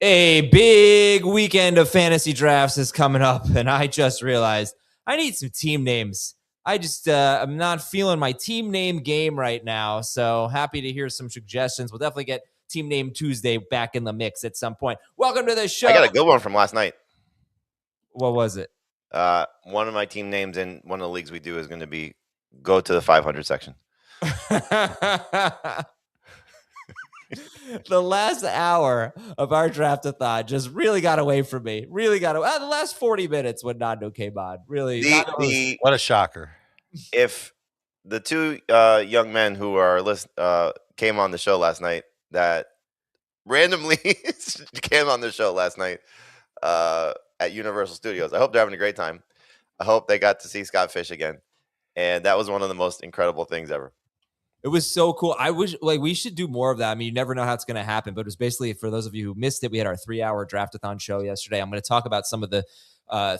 A big weekend of fantasy drafts is coming up, and I just realized I need some team names. I'm not feeling my team name game right now, so happy to hear some suggestions. We'll definitely get Team Name Tuesday back in the mix at some point. Welcome to the show. I got a good one from last night. What was it? One of my team names in one of the leagues we do is going to be go to the 500 section. The last hour of our draft-a-thon just really got away from me. Really got away. The last 40 minutes when Nando came on. Really. What a shocker. If the two young men who are came on the show last night that randomly came on the show last night at Universal Studios, I hope they're having a great time. I hope they got to see Scott Fish again. And that was one of the most incredible things ever. It was so cool. I wish we should do more of that. I mean, you never know how it's going to happen, but it was basically, for those of you who missed it, we had our 3-hour draft-a-thon show yesterday. I'm going to talk about some of the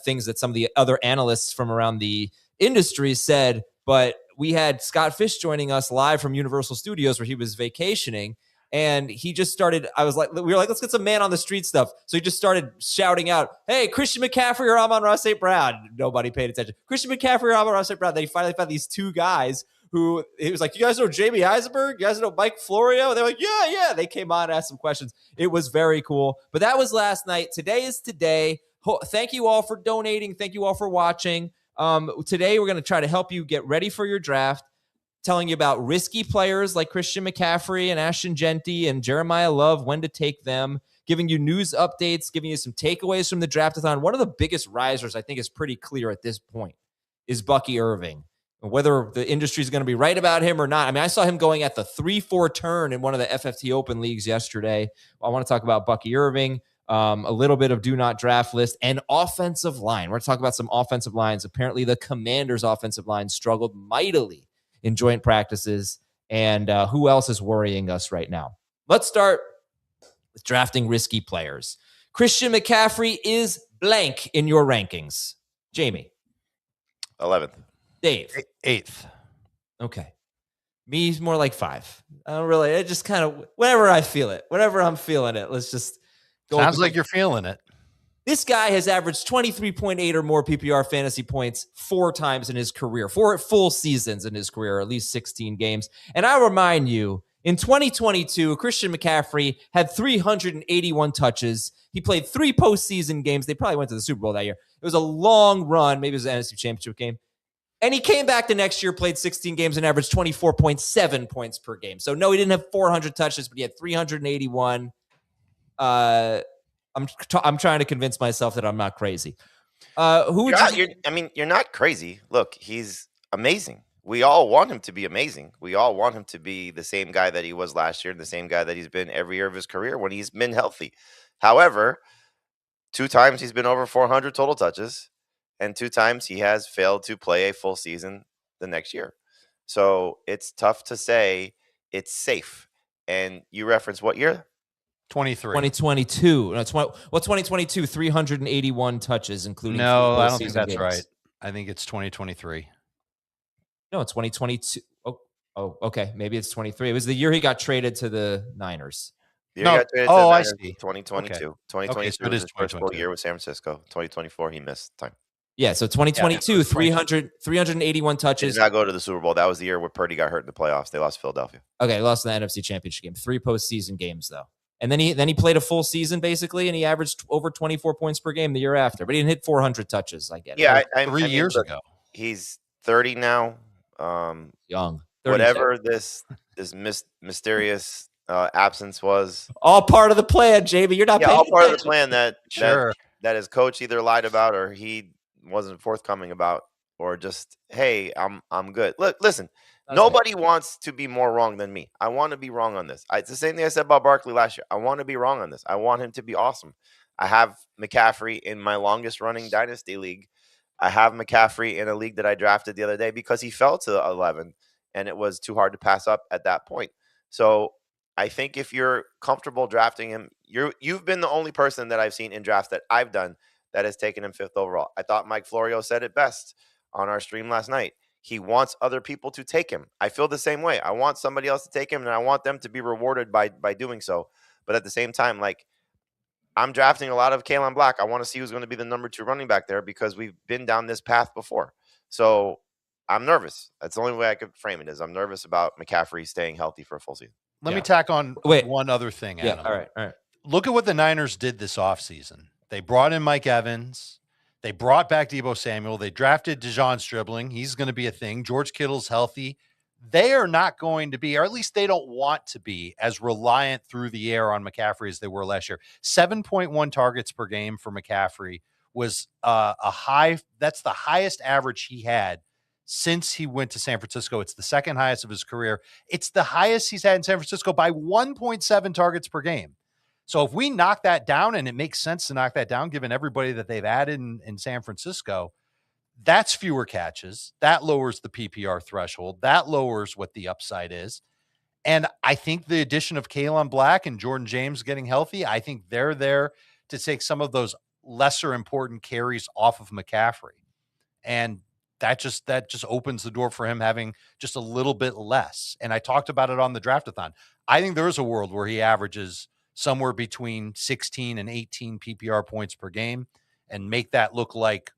things that some of the other analysts from around the industry said, but we had Scott Fish joining us live from Universal Studios where he was vacationing. And he just started, we were like, let's get some man on the street stuff. So he just started shouting out, hey, Christian McCaffrey or Amon-Ra St. Brown. Nobody paid attention. Christian McCaffrey or Amon-Ra St. Brown. Then he finally found these two guys who he was like, you guys know Jamie Eisenberg? You guys know Mike Florio? They're like, yeah. They came on and asked some questions. It was very cool. But that was last night. Today is today. Thank you all for donating. Thank you all for watching. Today we're going to try to help you get ready for your draft, telling you about risky players like Christian McCaffrey and Ashton Jeanty and Jeremiyah Love, when to take them, giving you news updates, giving you some takeaways from the draft-a-thon. One of the biggest risers, I think, is pretty clear at this point, is Bucky Irving. Whether the industry is going to be right about him or not. I mean, I saw him going at the 3-4 turn in one of the FFT Open leagues yesterday. I want to talk about Bucky Irving, a little bit of do not draft list, and offensive line. We're going to talk about some offensive lines. Apparently, the Commanders' offensive line struggled mightily in joint practices, and who else is worrying us right now? Let's start with drafting risky players. Christian McCaffrey is blank in your rankings. Jamie. 11th. Dave. 8th. Okay. Me, he's more like 5. I don't really, it just kind of, whenever I feel it, whenever I'm feeling it, let's just go. Sounds like you're feeling it. This guy has averaged 23.8 or more PPR fantasy points 4 times in his career, 4 full seasons in his career, at least 16 games. And I remind you, in 2022, Christian McCaffrey had 381 touches. He played 3 postseason games. They probably went to the Super Bowl that year. It was a long run. Maybe it was an NFC Championship game. And he came back the next year, played 16 games, and averaged 24.7 points per game. So, no, he didn't have 400 touches, but he had 381. I'm trying to convince myself that I'm not crazy. You're not crazy. Look, he's amazing. We all want him to be amazing. We all want him to be the same guy that he was last year, and the same guy that he's been every year of his career when he's been healthy. However, 2 times he's been over 400 total touches, and 2 times he has failed to play a full season the next year. So it's tough to say it's safe. And you reference what year? 2022. No, 2022, 381 touches, including. No, I don't think that's right. I think it's 2023. No, it's 2022. Oh, okay. Maybe it's 23. It was the year he got traded to the Niners. I see. 2022. Okay. 2022 was his first full year with San Francisco. 2024, he missed time. Yeah, so 2022, 381 touches. He did not go to the Super Bowl. That was the year where Purdy got hurt in the playoffs. They lost Philadelphia. Okay, lost in the NFC Championship game. 3 postseason games, though. And then he played a full season, basically, and he averaged over 24 points per game the year after. But he didn't hit 400 touches, I get it. Yeah, 3 years ago. He's 30 now. Young. 37. Whatever this mysterious absence was. All part of the plan, Jamie. You're not paying all part attention. of the plan that his coach either lied about or he wasn't forthcoming about, or just, hey, I'm good. Look, listen, nobody wants to be more wrong than me. I want to be wrong on this. It's the same thing I said about Barkley last year. I want to be wrong on this. I want him to be awesome. I have McCaffrey in my longest running dynasty league. I have McCaffrey in a league that I drafted the other day because he fell to 11 and it was too hard to pass up at that point. So I think if you're comfortable drafting him, you've been the only person that I've seen in drafts that I've done that has taken him 5th overall. I thought Mike Florio said it best on our stream last night. He wants other people to take him. I feel the same way. I want somebody else to take him, and I want them to be rewarded by doing so. But at the same time, like, I'm drafting a lot of Kalen Black. I want to see who's going to be the number 2 running back there because we've been down this path before. So I'm nervous. That's the only way I could frame it is I'm nervous about McCaffrey staying healthy for a full season. Let me tack on one other thing, Adam. Yeah, all right. Look at what the Niners did this offseason. They brought in Mike Evans. They brought back Deebo Samuel. They drafted Devaughn Stribling. He's going to be a thing. George Kittle's healthy. They are not going to be, or at least they don't want to be, as reliant through the air on McCaffrey as they were last year. 7.1 targets per game for McCaffrey was a high. That's the highest average he had since he went to San Francisco. It's the second highest of his career. It's the highest he's had in San Francisco by 1.7 targets per game. So if we knock that down, and it makes sense to knock that down, given everybody that they've added in San Francisco, that's fewer catches. That lowers the PPR threshold. That lowers what the upside is. And I think the addition of Kalen Black and Jordan James getting healthy, I think they're there to take some of those lesser important carries off of McCaffrey. And that just opens the door for him having just a little bit less. And I talked about it on the Draftathon. I think there is a world where he averages somewhere between 16 and 18 PPR points per game and make that look like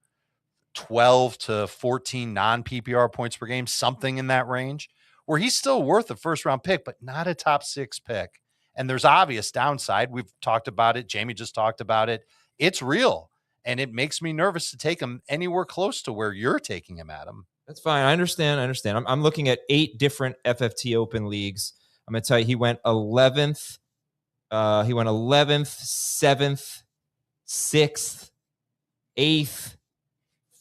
12 to 14 non-PPR points per game, something in that range, where he's still worth a first-round pick, but not a top 6 pick. And there's obvious downside. We've talked about it. Jamie just talked about it. It's real, and it makes me nervous to take him anywhere close to where you're taking him, Adam. That's fine. I understand. I'm looking at 8 different FFT open leagues. I'm going to tell you, he went 11th. He went 11th, 7th, 6th, 8th,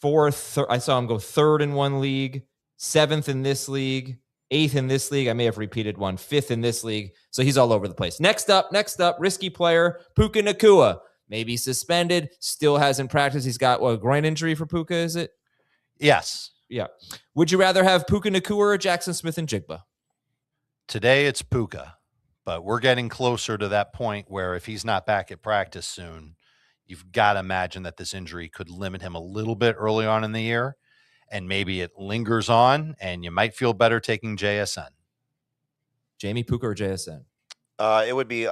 4th. I saw him go 3rd in one league, 7th in this league, 8th in this league. I may have repeated one, 5th in this league. So he's all over the place. Next up, risky player, Puka Nacua. Maybe suspended, still hasn't practiced. He's got a groin injury for Puka, is it? Yes. Yeah. Would you rather have Puka Nacua or Jackson Smith-Njigba? Today it's Puka. But we're getting closer to that point where if he's not back at practice soon, you've got to imagine that this injury could limit him a little bit early on in the year, and maybe it lingers on, and you might feel better taking JSN. Jamie, Puka or JSN? It would be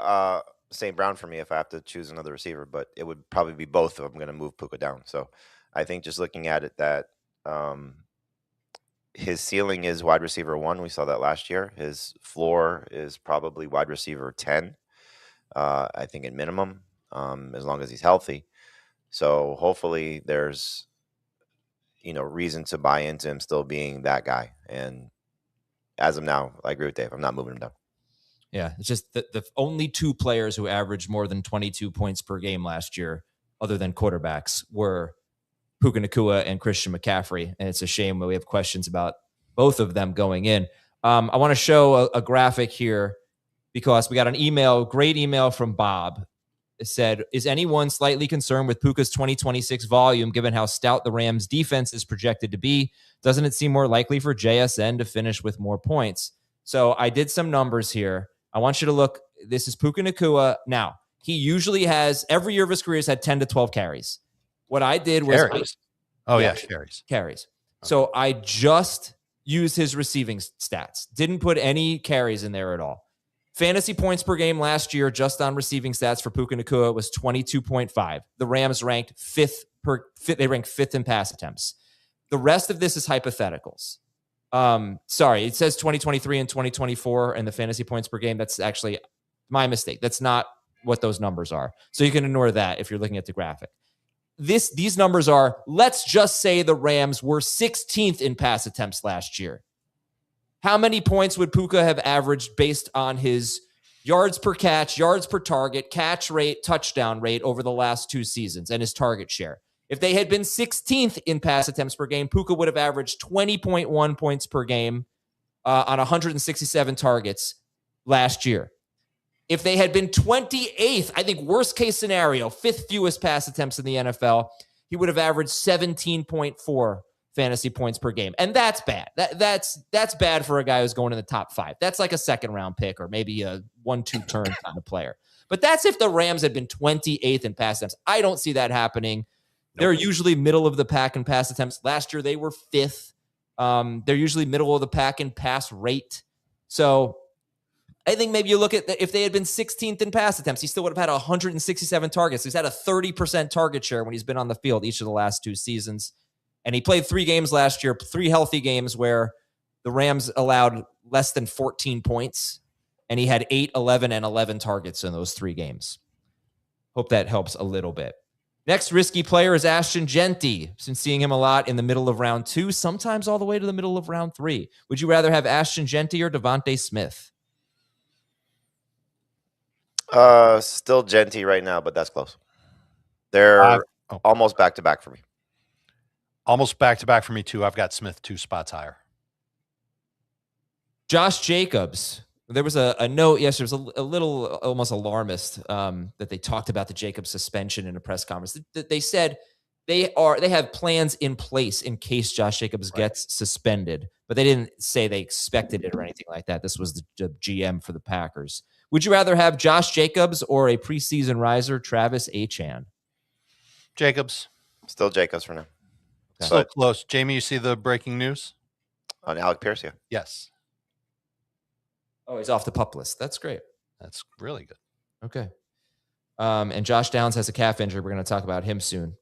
St. Brown for me if I have to choose another receiver, but it would probably be both if I'm going to move Puka down. So I think just looking at it that his ceiling is wide receiver 1. We saw that last year. His floor is probably wide receiver 10, I think, at minimum, as long as he's healthy. So hopefully there's, reason to buy into him still being that guy. And as of now, I agree with Dave. I'm not moving him down. Yeah, it's just the only 2 players who averaged more than 22 points per game last year, other than quarterbacks, were Puka Nacua and Christian McCaffrey, and it's a shame when we have questions about both of them going in. I want to show a graphic here because we got an great email from Bob. It said, is anyone slightly concerned with Puka's 2026 volume given how stout the Rams defense is projected to be? Doesn't it seem more likely for JSN to finish with more points? So I did some numbers here. I want you to look. This is Puka Nacua. Now, he usually has, every year of his career, has had 10 to 12 carries. What I did was carries. Carries. So I just used his receiving stats. Didn't put any carries in there at all. Fantasy points per game last year, just on receiving stats for Puka Nacua, was 22.5. The Rams ranked 5th. They ranked 5th in pass attempts. The rest of this is hypotheticals. Sorry, it says 2023 and 2024 and the fantasy points per game. That's actually my mistake. That's not what those numbers are. So you can ignore that if you're looking at the graphic. These numbers are, let's just say the Rams were 16th in pass attempts last year. How many points would Puka have averaged based on his yards per catch, yards per target, catch rate, touchdown rate over the last 2 seasons, and his target share? If they had been 16th in pass attempts per game, Puka would have averaged 20.1 points per game on 167 targets last year. If they had been 28th, I think worst case scenario, 5th fewest pass attempts in the NFL, he would have averaged 17.4 fantasy points per game. And that's bad. That's bad for a guy who's going in the top 5. That's like a second round pick or maybe a 1-2 turn kind of player. But that's if the Rams had been 28th in pass attempts. I don't see that happening. Nope. They're usually middle of the pack in pass attempts. Last year, they were 5th. They're usually middle of the pack in pass rate. So I think maybe you look at if they had been 16th in pass attempts, he still would have had 167 targets. He's had a 30% target share when he's been on the field each of the last 2 seasons. And he played 3 games last year, 3 healthy games where the Rams allowed less than 14 points. And he had 8, 11, and 11 targets in those 3 games. Hope that helps a little bit. Next risky player is Ashton Jeanty. Been seeing him a lot in the middle of round 2, sometimes all the way to the middle of round 3. Would you rather have Ashton Jeanty or Devontae Smith? Still Jeanty right now, but that's close. They're almost back-to-back for me. Almost back-to-back for me, too. I've got Smith 2 spots higher. Josh Jacobs. There was a note yesterday. It was a little almost alarmist that they talked about the Jacobs suspension in a press conference. They said they have plans in place in case Josh Jacobs gets suspended, but they didn't say they expected it or anything like that. This was the GM for the Packers. Would you rather have Josh Jacobs or a preseason riser, Travis Etienne? Jacobs. Still Jacobs for now. Okay. So close. Jamie, you see the breaking news? On Alec Pierce, yeah. Yes. Oh, he's off the PUP list. That's great. That's really good. Okay. And Josh Downs has a calf injury. We're going to talk about him soon.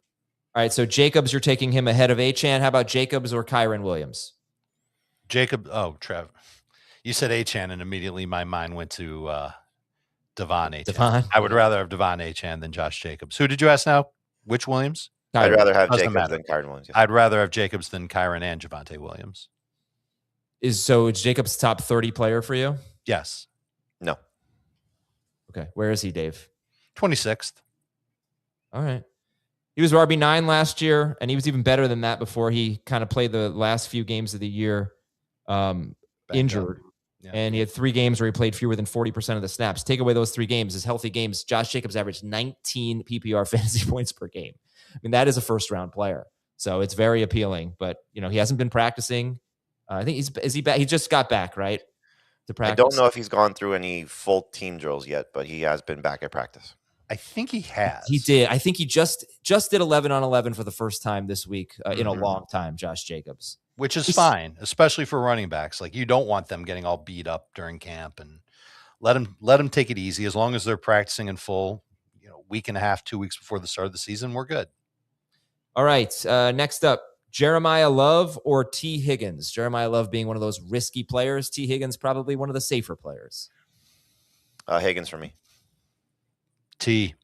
All right, so Jacobs, you're taking him ahead of Achane. How about Jacobs or Kyren Williams? Jacob. Oh, Trev. You said Achane, and immediately my mind went to Devaughn Achane. Devaughn? I would rather have Devaughn Achane than Josh Jacobs. Who did you ask now? Which Williams? I'd rather have Jacobs than Kyren Williams. Yeah. I'd rather have Jacobs than Kyren and Javonte Williams. Is Jacobs top 30 player for you? Yes. No. Okay. Where is he, Dave? 26th. All right. He was RB9 last year, and he was even better than that before he kind of played the last few games of the year injured. Yeah. And he had 3 games where he played fewer than 40% of the snaps. Take away those 3 games, his healthy games, Josh Jacobs averaged 19 PPR fantasy points per game. I mean, that is a first-round player. So it's very appealing. But, he hasn't been practicing. I think is he back? He just got back, right? To practice. I don't know if he's gone through any full team drills yet, but he has been back at practice. I think he has. He did. I think he just did 11 on 11 for the first time this week in a long time, Josh Jacobs. Which is fine, especially for running backs. Like, you don't want them getting all beat up during camp, and let them take it easy. As long as they're practicing in full, week and a half, 2 weeks before the start of the season, we're good. All right. Next up, Jeremiyah Love or T. Higgins? Jeremiyah Love being one of those risky players. T. Higgins probably one of the safer players. Higgins for me. T.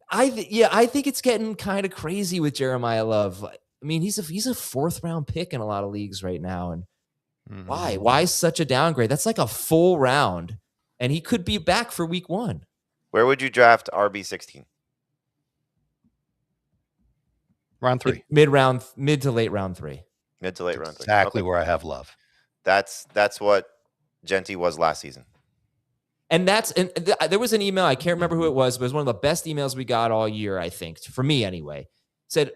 I think it's getting kind of crazy with Jeremiyah Love. I mean, he's a 4th round pick in a lot of leagues right now. And why such a downgrade? That's like a full round, and he could be back for week 1. Where would you draft RB16? Round 3. Mid to late round 3. Mid to late round 3. Exactly where I have Love. That's what Jeanty was last season. And there was an email, I can't remember who it was, but it was one of the best emails we got all year, I think, for me anyway. Said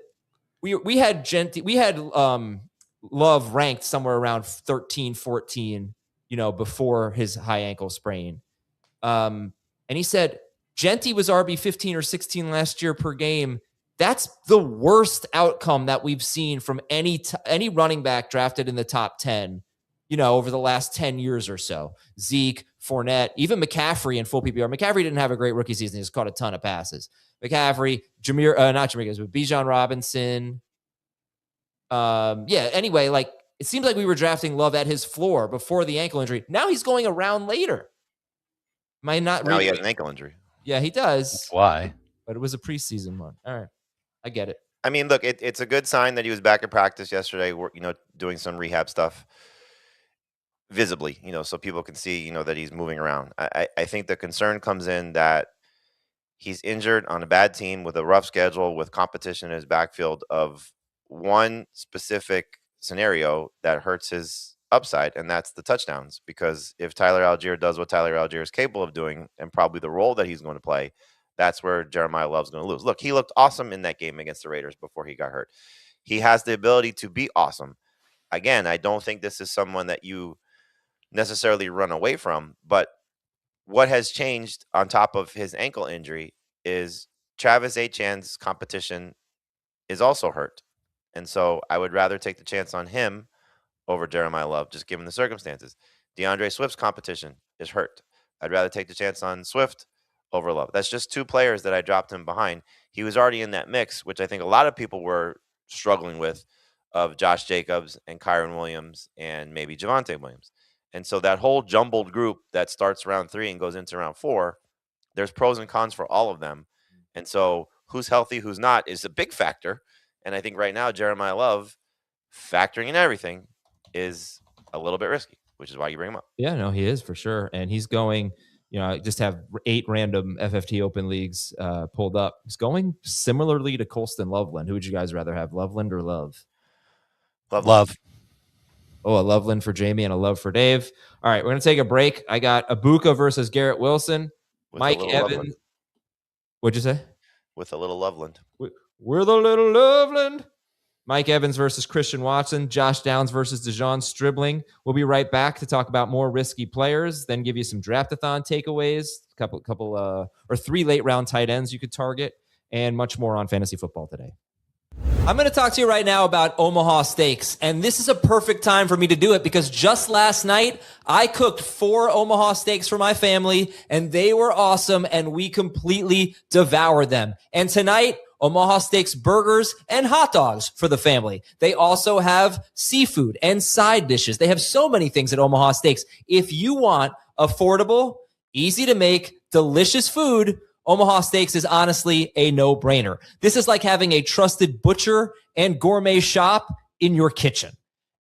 we had Jeanty, we had Love ranked somewhere around 13, 14, before his high ankle sprain. And he said Jeanty was RB 15 or 16 last year per game. That's the worst outcome that we've seen from any running back drafted in the top 10, over the last 10 years or so. Zeke, Fournette, even McCaffrey in full PPR. McCaffrey didn't have a great rookie season. He's caught a ton of passes. McCaffrey, Bijan Robinson. Anyway, like, it seems like we were drafting Love at his floor before the ankle injury. Now he's going around later. Am I not? Now he has an ankle injury. Yeah, he does. That's why. But it was a preseason one. All right. I get it. I mean, look, it's a good sign that he was back in practice yesterday, doing some rehab stuff visibly, so people can see, that he's moving around. I think the concern comes in that he's injured on a bad team with a rough schedule, with competition in his backfield, of one specific scenario that hurts his upside, and that's the touchdowns. Because if Tyler Algier does what Tyler Algier is capable of doing, and probably the role that he's going to play, that's where Jeremiyah Love's going to lose. Look, he looked awesome in that game against the Raiders before he got hurt. He has the ability to be awesome. Again, I don't think this is someone that you necessarily run away from, but what has changed on top of his ankle injury is Travis Etienne's competition is also hurt. And so I would rather take the chance on him over Jeremiyah Love, just given the circumstances. DeAndre Swift's competition is hurt. I'd rather take the chance on Swift over Love. That's just 2 players that I dropped him behind. He was already in that mix, which I think a lot of people were struggling with, of Josh Jacobs and Kyron Williams and maybe Javonte Williams. And so that whole jumbled group that starts round 3 and goes into round 4, there's pros and cons for all of them. And so who's healthy, who's not is a big factor. And I think right now, Jeremiyah Love, factoring in everything, is a little bit risky, which is why you bring him up. Yeah, no, he is for sure. And he's going, I just have 8 random FFT open leagues pulled up. He's going similarly to Colston Loveland. Who would you guys rather have, Loveland or Love? Love. Oh, a Loveland for Jamie and a Love for Dave. All right, we're going to take a break. I got Egbuka versus Garrett Wilson. With Mike Evans. Loveland. What'd you say? With a little Loveland. We're the little Loveland. Mike Evans versus Christian Watson. Josh Downs versus Devaughn Stribling. We'll be right back to talk about more risky players, then give you some draft-a-thon takeaways, or 3 late-round tight ends you could target, and much more on fantasy football today. I'm going to talk to you right now about Omaha Steaks, and this is a perfect time for me to do it because just last night, I cooked 4 Omaha Steaks for my family, and they were awesome, and we completely devoured them. And tonight, Omaha Steaks burgers and hot dogs for the family. They also have seafood and side dishes. They have so many things at Omaha Steaks. If you want affordable, easy to make, delicious food, Omaha Steaks is honestly a no-brainer. This is like having a trusted butcher and gourmet shop in your kitchen.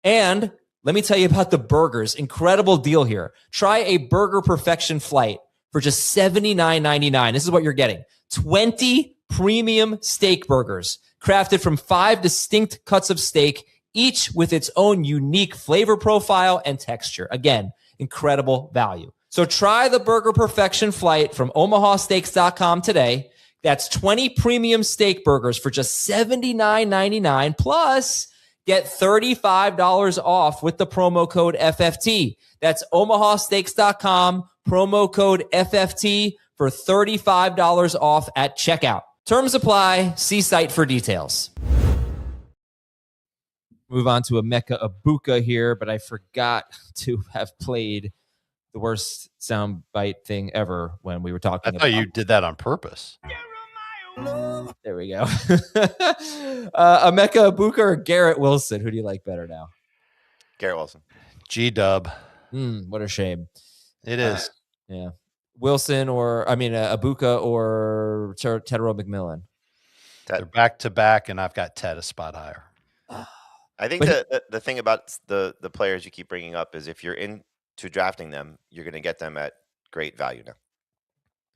And let me tell you about the burgers. Incredible deal here. Try a Burger Perfection Flight for just $79.99. This is what you're getting. 20 premium steak burgers crafted from 5 distinct cuts of steak, each with its own unique flavor profile and texture. Again, incredible value. So try the Burger Perfection Flight from omahasteaks.com today. That's 20 premium steak burgers for just $79.99. Plus, get $35 off with the promo code FFT. That's omahasteaks.com, promo code FFT for $35 off at checkout. Terms apply. See site for details. Move on to Emeka Egbuka here, but I forgot to have played the worst soundbite thing ever when we were talking I thought you did that on purpose. There we go. Emeka Egbuka or Garrett Wilson? Who do you like better now? Garrett Wilson. G-dub. What a shame. It is. Yeah. Wilson Egbuka or Tedero McMillan? They're back-to-back, and I've got Ted a spot higher. I think the thing about the players you keep bringing up is if you're into drafting them, you're going to get them at great value now.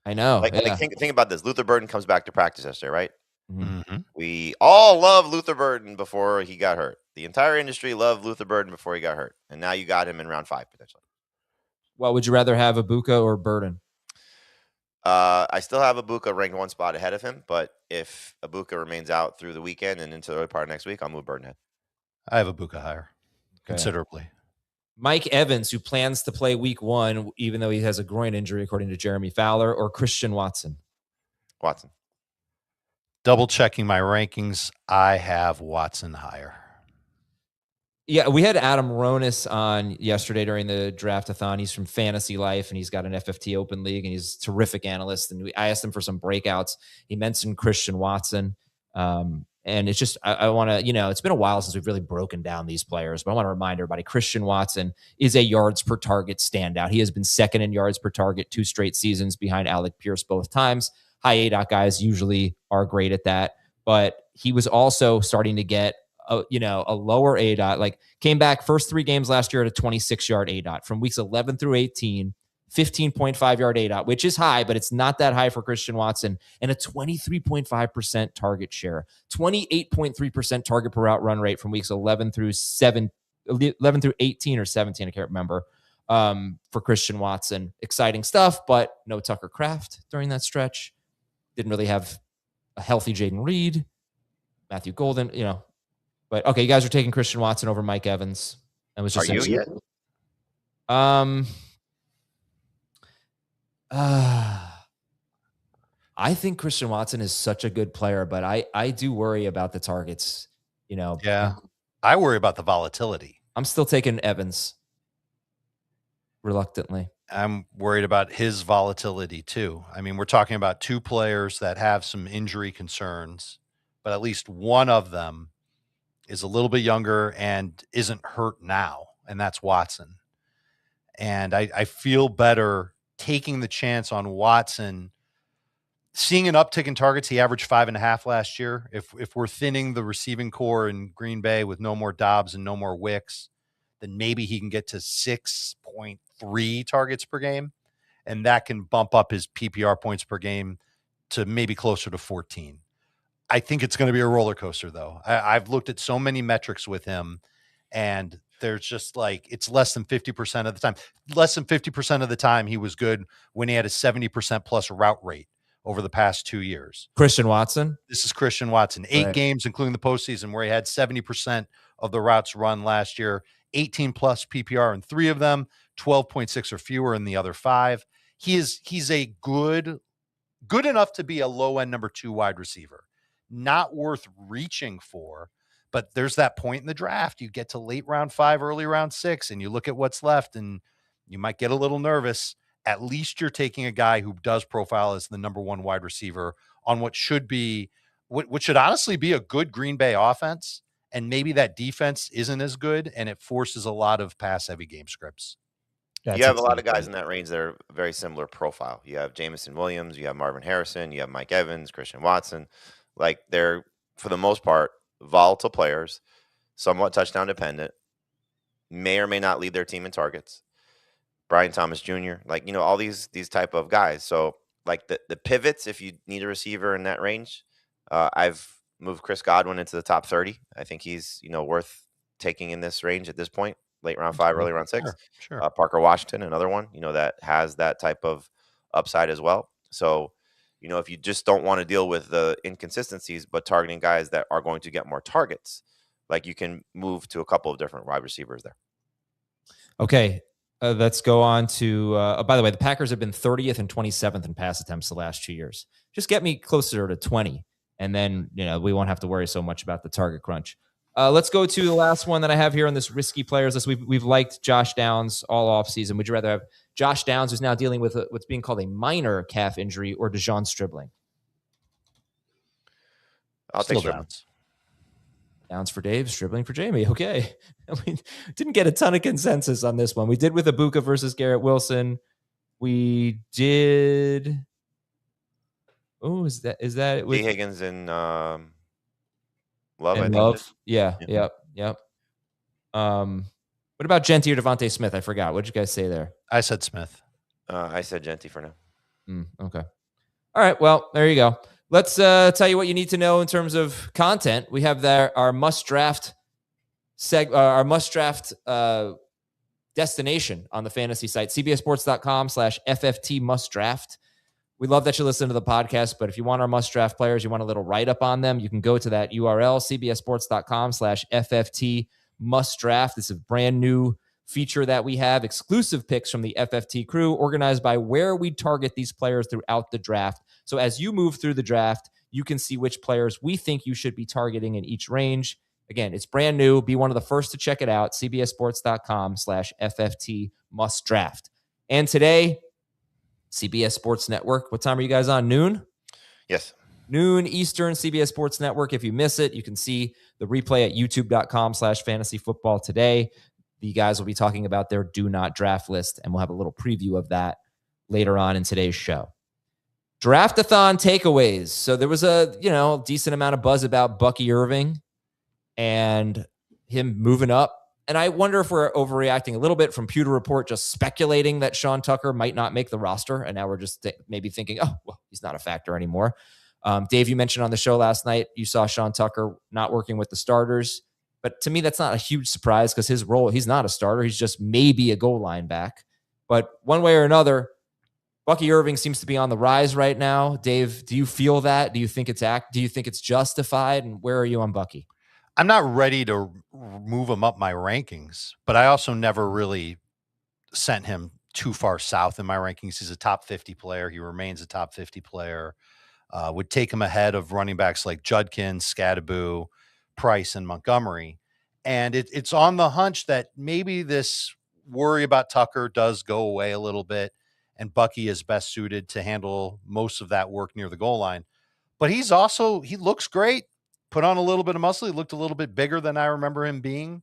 I know. Think about this. Luther Burden comes back to practice yesterday, right? Mm-hmm. We all love Luther Burden before he got hurt. The entire industry loved Luther Burden before he got hurt. And now you got him in round 5, potentially. Well, would you rather have Egbuka or Burden? I still have Egbuka ranked 1 spot ahead of him, but if Egbuka remains out through the weekend and into the early part of next week, I'll move Burden ahead. I have Egbuka higher, considerably. Mike Evans, who plans to play week 1, even though he has a groin injury, according to Jeremy Fowler, or Christian Watson? Watson. Double checking my rankings, I have Watson higher. Yeah, we had Adam Ronis on yesterday during the draft-a-thon. He's from Fantasy Life, and he's got an FFT open league, and he's a terrific analyst. And I asked him for some breakouts. He mentioned Christian Watson. And it's just, I want to, it's been a while since we've really broken down these players, but I want to remind everybody, Christian Watson is a yards per target standout. He has been second in yards per target 2 straight seasons behind Alec Pierce both times. High ADOT guys usually are great at that, but he was also starting to get a lower ADOT, like came back first 3 games last year at a 26-yard ADOT from weeks 11 through 18. 15.5-yard ADOT, which is high, but it's not that high for Christian Watson, and a 23.5% target share, 28.3% target per route run rate from weeks 11 through 18 or 17, I can't remember, for Christian Watson. Exciting stuff, but no Tucker Kraft during that stretch. Didn't really have a healthy Jaden Reed, Matthew Golden, But, okay, you guys are taking Christian Watson over Mike Evans. That was just Are you yet? I think Christian Watson is such a good player, but I do worry about the targets, Yeah. I worry about the volatility. I'm still taking Evans. reluctantly. I'm worried about his volatility too. I mean, we're talking about two players that have some injury concerns, but at least one of them is a little bit younger and isn't hurt now, and that's Watson. And I feel better taking the chance on Watson, seeing an uptick in targets. He averaged 5.5 last year. If we're thinning the receiving core in Green Bay with no more Dobbs and no more Wicks, then maybe he can get to 6.3 targets per game. And that can bump up his PPR points per game to maybe closer to 14. I think it's going to be a roller coaster, though. I've looked at so many metrics with him, and there's just like, it's less than 50% of the time. Less than 50% of the time he was good when he had a 70% plus route rate over the past 2 years. Christian Watson? This is Christian Watson. 8 games, including the postseason, where he had 70% of the routes run last year, 18 plus PPR in 3 of them, 12.6 or fewer in the other 5. He's a good enough to be a low-end number 2 wide receiver. Not worth reaching for, but there's that point in the draft. You get to late round 5, early round 6, and you look at what's left, and you might get a little nervous. At least you're taking a guy who does profile as the number 1 wide receiver on what should be, what should honestly be a good Green Bay offense. And maybe that defense isn't as good, and it forces a lot of pass-heavy game scripts. You have a lot of guys in that range that are very similar profile. You have Jameson Williams, you have Marvin Harrison, you have Mike Evans, Christian Watson. Like, they're, for the most part, volatile players, somewhat touchdown dependent, may or may not lead their team in targets. Brian Thomas Jr., like, you know, all these type of guys. So, like, the pivots, if you need a receiver in that range, I've moved Chris Godwin into the top 30. I think he's, you know, worth taking in this range at this point. Late round 5, early round 6. Sure. Parker Washington, another one, you know, that has that type of upside as well. So, you know, if you just don't want to deal with the inconsistencies, but targeting guys that are going to get more targets, like, you can move to a couple of different wide receivers there. Okay. Let's go on to, by the way, the Packers have been 30th and 27th in pass attempts the last 2 years. Just get me closer to 20. And then, you know, we won't have to worry so much about the target crunch. Let's go to the last one that I have here on this risky players list. We've liked Josh Downs all offseason. Would you rather have Josh Downs, who's now dealing with what's being called a minor calf injury, or Devaughn Stribling? I'll take Downs. Downs for Dave, Stribling for Jamie. Okay. We didn't get a ton of consensus on this one. We did with Egbuka versus Garrett Wilson. We did. Oh, is that with T. Higgins and Love? And Love. Yeah. Yep. What about Jeanty or Devontae Smith? I forgot. What did you guys say there? I said Smith. I said Jeanty for now. Okay. All right. Well, there you go. Let's tell you what you need to know in terms of content. We have there our must draft destination on the fantasy site, cbsports.com/FFT must draft. We love that you listen to the podcast, but if you want our must draft players, you want a little write up on them, you can go to that URL, cbsports.com/FFT must draft. This is a brand new feature that we have, exclusive picks from the FFT crew, organized by where we target these players throughout the draft. So as you move through the draft, you can see which players we think you should be targeting in each range. Again, it's brand new. Be one of the first to check it out. cbsports.com/FFT must draft. And today, CBS Sports Network. What time are you guys on? Noon? Yes. Noon Eastern, CBS Sports Network. If you miss it, you can see the replay at youtube.com/fantasyfootball today. The guys will be talking about their do not draft list, and we'll have a little preview of that later on in today's show. Draftathon takeaways. So there was a, decent amount of buzz about Bucky Irving and him moving up. And I wonder if we're overreacting a little bit from Pewter Report, just speculating that Sean Tucker might not make the roster. And now we're just maybe thinking, oh, well, he's not a factor anymore. Dave, you mentioned on the show last night, you saw Sean Tucker not working with the starters. But to me, that's not a huge surprise because his role, he's not a starter. He's just maybe a goal line back. But one way or another, Bucky Irving seems to be on the rise right now. Dave, do you feel that? Do you think it's justified? And where are you on Bucky? I'm not ready to move him up my rankings, but I also never really sent him too far south in my rankings. He's a top 50 player. He remains a top 50 player. Would take him ahead of running backs like Judkins, Scadaboo, Price, and Montgomery. And it's on the hunch that maybe this worry about Tucker does go away a little bit, and Bucky is best suited to handle most of that work near the goal line. But he looks great, put on a little bit of muscle. He looked a little bit bigger than I remember him being.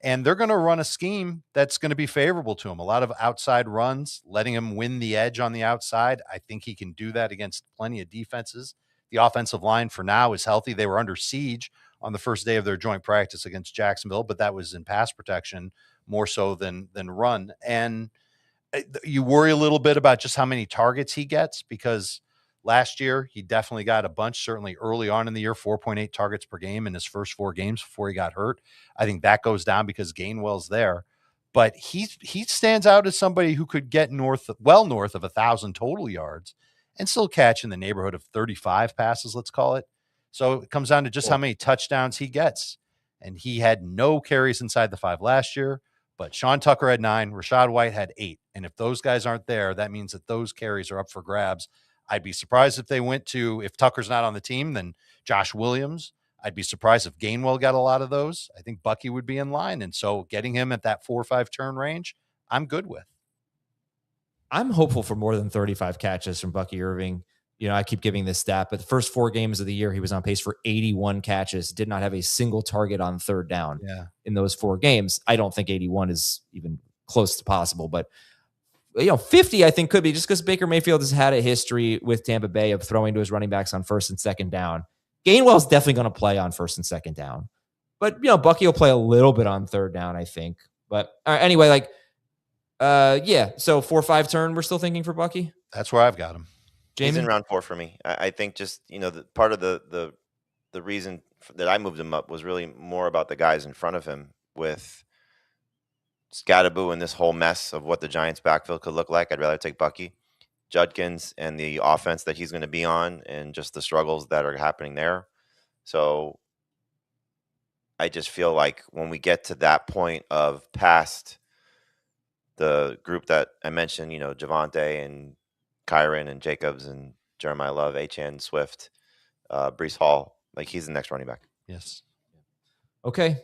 And they're going to run a scheme that's going to be favorable to him. A lot of outside runs, letting him win the edge on the outside. I think he can do that against plenty of defenses. The offensive line for now is healthy. They were under siege on the first day of their joint practice against Jacksonville, but that was in pass protection more so than run. And you worry a little bit about just how many targets he gets, because last year he definitely got a bunch, certainly early on in the year, 4.8 targets per game in his first 4 games before he got hurt. I think that goes down because Gainwell's there. But he stands out as somebody who could get well north of 1,000 total yards and still catch in the neighborhood of 35 passes, let's call it. So it comes down to just how many touchdowns he gets. And he had no carries inside the 5 last year, but Sean Tucker had 9, Rachaad White had 8. And if those guys aren't there, that means that those carries are up for grabs. I'd be surprised if Tucker's not on the team, then Josh Williams. I'd be surprised if Gainwell got a lot of those. I think Bucky would be in line. And so getting him at that 4 or 5 turn range, I'm good with. I'm hopeful for more than 35 catches from Bucky Irving. I keep giving this stat, but the first 4 games of the year, he was on pace for 81 catches, did not have a single target on third down in those 4 games. I don't think 81 is even close to possible, but 50, I think, could be, just because Baker Mayfield has had a history with Tampa Bay of throwing to his running backs on first and second down. Gainwell's definitely going to play on first and second down, but Bucky will play a little bit on third down, I think. But anyway, so 4-5 turn, we're still thinking for Bucky. That's where I've got him. Jamie? He's in round 4 for me. I think just the part of the reason that I moved him up was really more about the guys in front of him with Scatterboo and this whole mess of what the Giants' backfield could look like. I'd rather take Bucky, Judkins, and the offense that he's going to be on, and just the struggles that are happening there. So I just feel like when we get to that point of past the group that I mentioned, Javonte and Kyron and Jacobs and Jeremiyah Love, Achane, Swift, Breece Hall, he's the next running back. Yes. Okay.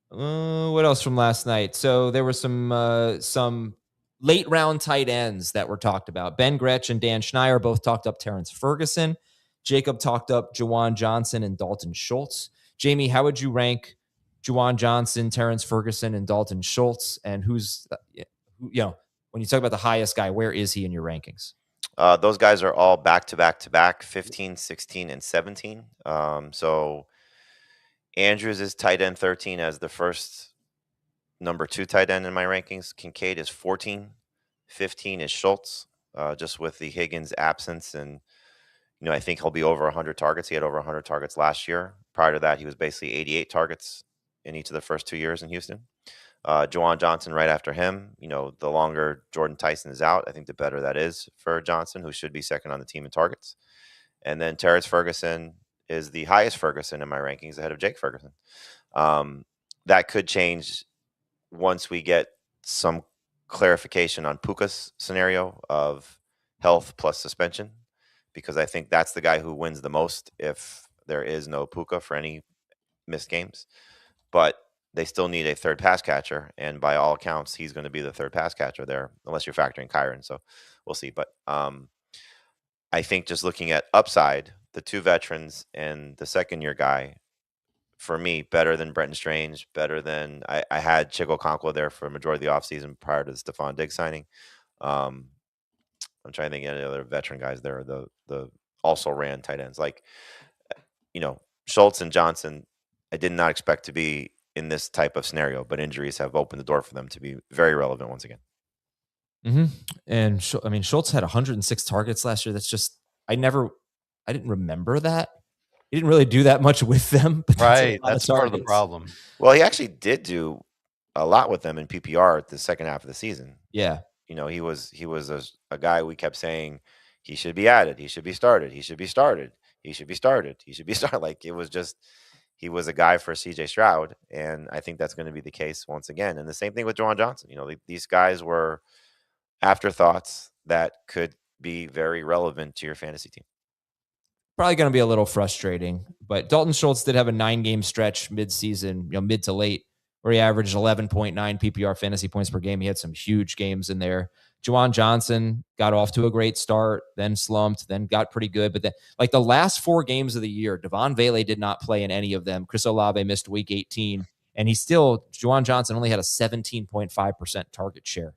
What else from last night? So there were some late round tight ends that were talked about. Ben Gretsch and Dan Schneier both talked up Terrance Ferguson. Jacob talked up Juwan Johnson and Dalton Schultz. Jamie, how would you rank Juwan Johnson, Terrance Ferguson, and Dalton Schultz? And who's, when you talk about the highest guy, where is he in your rankings? Those guys are all back-to-back, 15, 16, and 17. So Andrews is tight end 13 as the first number 2 tight end in my rankings. Kincaid is 14. 15 is Schultz, just with the Higgins absence. And, I think he'll be over 100 targets. He had over 100 targets last year. Prior to that, he was basically 88 targets in each of the first 2 years in Houston. Juwan Johnson right after him. The longer Jordan Tyson is out, I think the better that is for Johnson, who should be second on the team in targets. And then Terrance Ferguson is the highest Ferguson in my rankings, ahead of Jake Ferguson. That could change once we get some clarification on Puka's scenario of health plus suspension, because I think that's the guy who wins the most if there is no Puka for any missed games. But they still need a third pass catcher, and by all accounts, he's going to be the third pass catcher there, unless you're factoring Kyron. So we'll see. But I think just looking at upside, the 2 veterans and the second-year guy, for me, better than Brenton Strange, better than I had Chico Conquo there for a majority of the offseason prior to the Stephon Diggs signing. I'm trying to think of any other veteran guys there, the also ran tight ends. Schultz and Johnson, I did not expect to be in this type of scenario, but injuries have opened the door for them to be very relevant once again. Mm-hmm. And Schultz had 106 targets last year. That's just, I didn't remember that. He didn't really do that much with them. But right. That's part of the problem. Well, he actually did do a lot with them in PPR the second half of the season. Yeah. He was a guy we kept saying he should be added. He should be started. He should be started. He should be started. He should be started. It was just, he was a guy for CJ Stroud. And I think that's going to be the case once again. And the same thing with Juwan Johnson. These guys were afterthoughts that could be very relevant to your fantasy team. Probably going to be a little frustrating, but Dalton Schultz did have a 9-game stretch mid-season, mid to late, where he averaged 11.9 PPR fantasy points per game. He had some huge games in there. Juwan Johnson got off to a great start, then slumped, then got pretty good. But then, like the last 4 games of the year, Devaughn Vele did not play in any of them. Chris Olave missed week 18, and Juwan Johnson only had a 17.5% target share.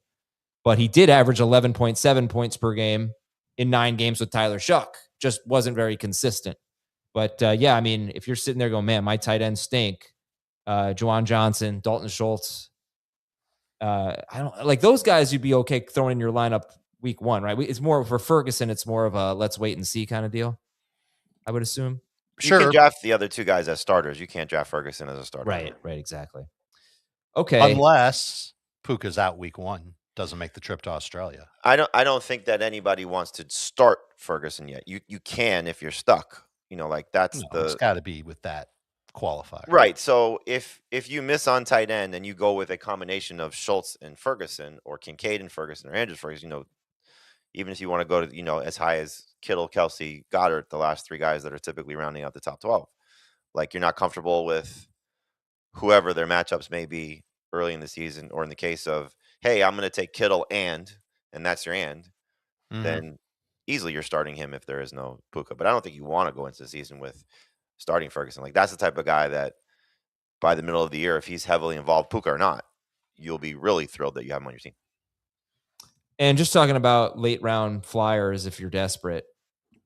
But he did average 11.7 points per game in 9 games with Tyler Shuck. Just wasn't very consistent. But yeah, I mean, if you're sitting there going, man, my tight ends stink, Juwan Johnson, Dalton Schultz, I don't like those guys. You'd be okay throwing in your lineup week 1, right? It's more for Ferguson. It's more of a let's wait and see kind of deal, I would assume. You can draft the other 2 guys as starters. You can't draft Ferguson as a starter. Right, exactly. Okay. Unless Puka's out week 1, doesn't make the trip to Australia. I don't think that anybody wants to start Ferguson yet. You can if you're stuck. It's got to be with that qualifier. Right. So if you miss on tight end and you go with a combination of Schultz and Ferguson, or Kincaid and Ferguson, or Andrews Ferguson, even if you want to go to, as high as Kittle, Kelsey, Goddard, the last 3 guys that are typically rounding out the top 12, like you're not comfortable with whoever their matchups may be early in the season, or in the case of, hey, I'm going to take Kittle and that's your then easily you're starting him if there is no Puka. But I don't think you want to go into the season with starting Ferguson. Like that's the type of guy that by the middle of the year, if he's heavily involved, Puka or not, you'll be really thrilled that you have him on your team. And just talking about late round flyers, if you're desperate,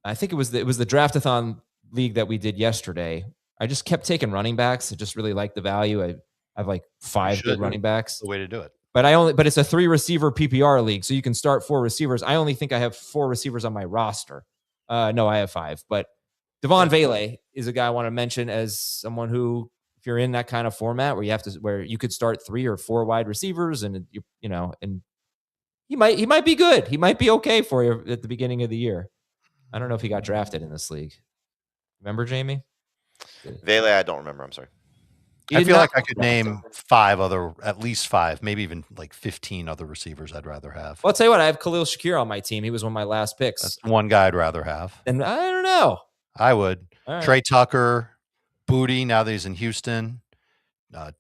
I think it was the Draftathon league that we did yesterday. I just kept taking running backs. I just really like the value. I have like 5 good running backs. The way to do it. But it's a 3 receiver PPR league, so you can start 4 receivers. I only think I have 4 receivers on my roster. No, I have 5. But Devaughn Vele is a guy I want to mention as someone who, if you're in that kind of format where you could start 3 or 4 wide receivers, and and he might be good. He might be okay for you at the beginning of the year. I don't know if he got drafted in this league. Remember, Jamie? Vele, I don't remember. I'm sorry. I feel like I could name at least 5, maybe even like 15 other receivers I'd rather have. Well, I'll tell you what, I have Khalil Shakir on my team. He was one of my last picks. That's one guy I'd rather have. And I don't know. I would. Right. Trey Tucker, Booty, now that he's in Houston.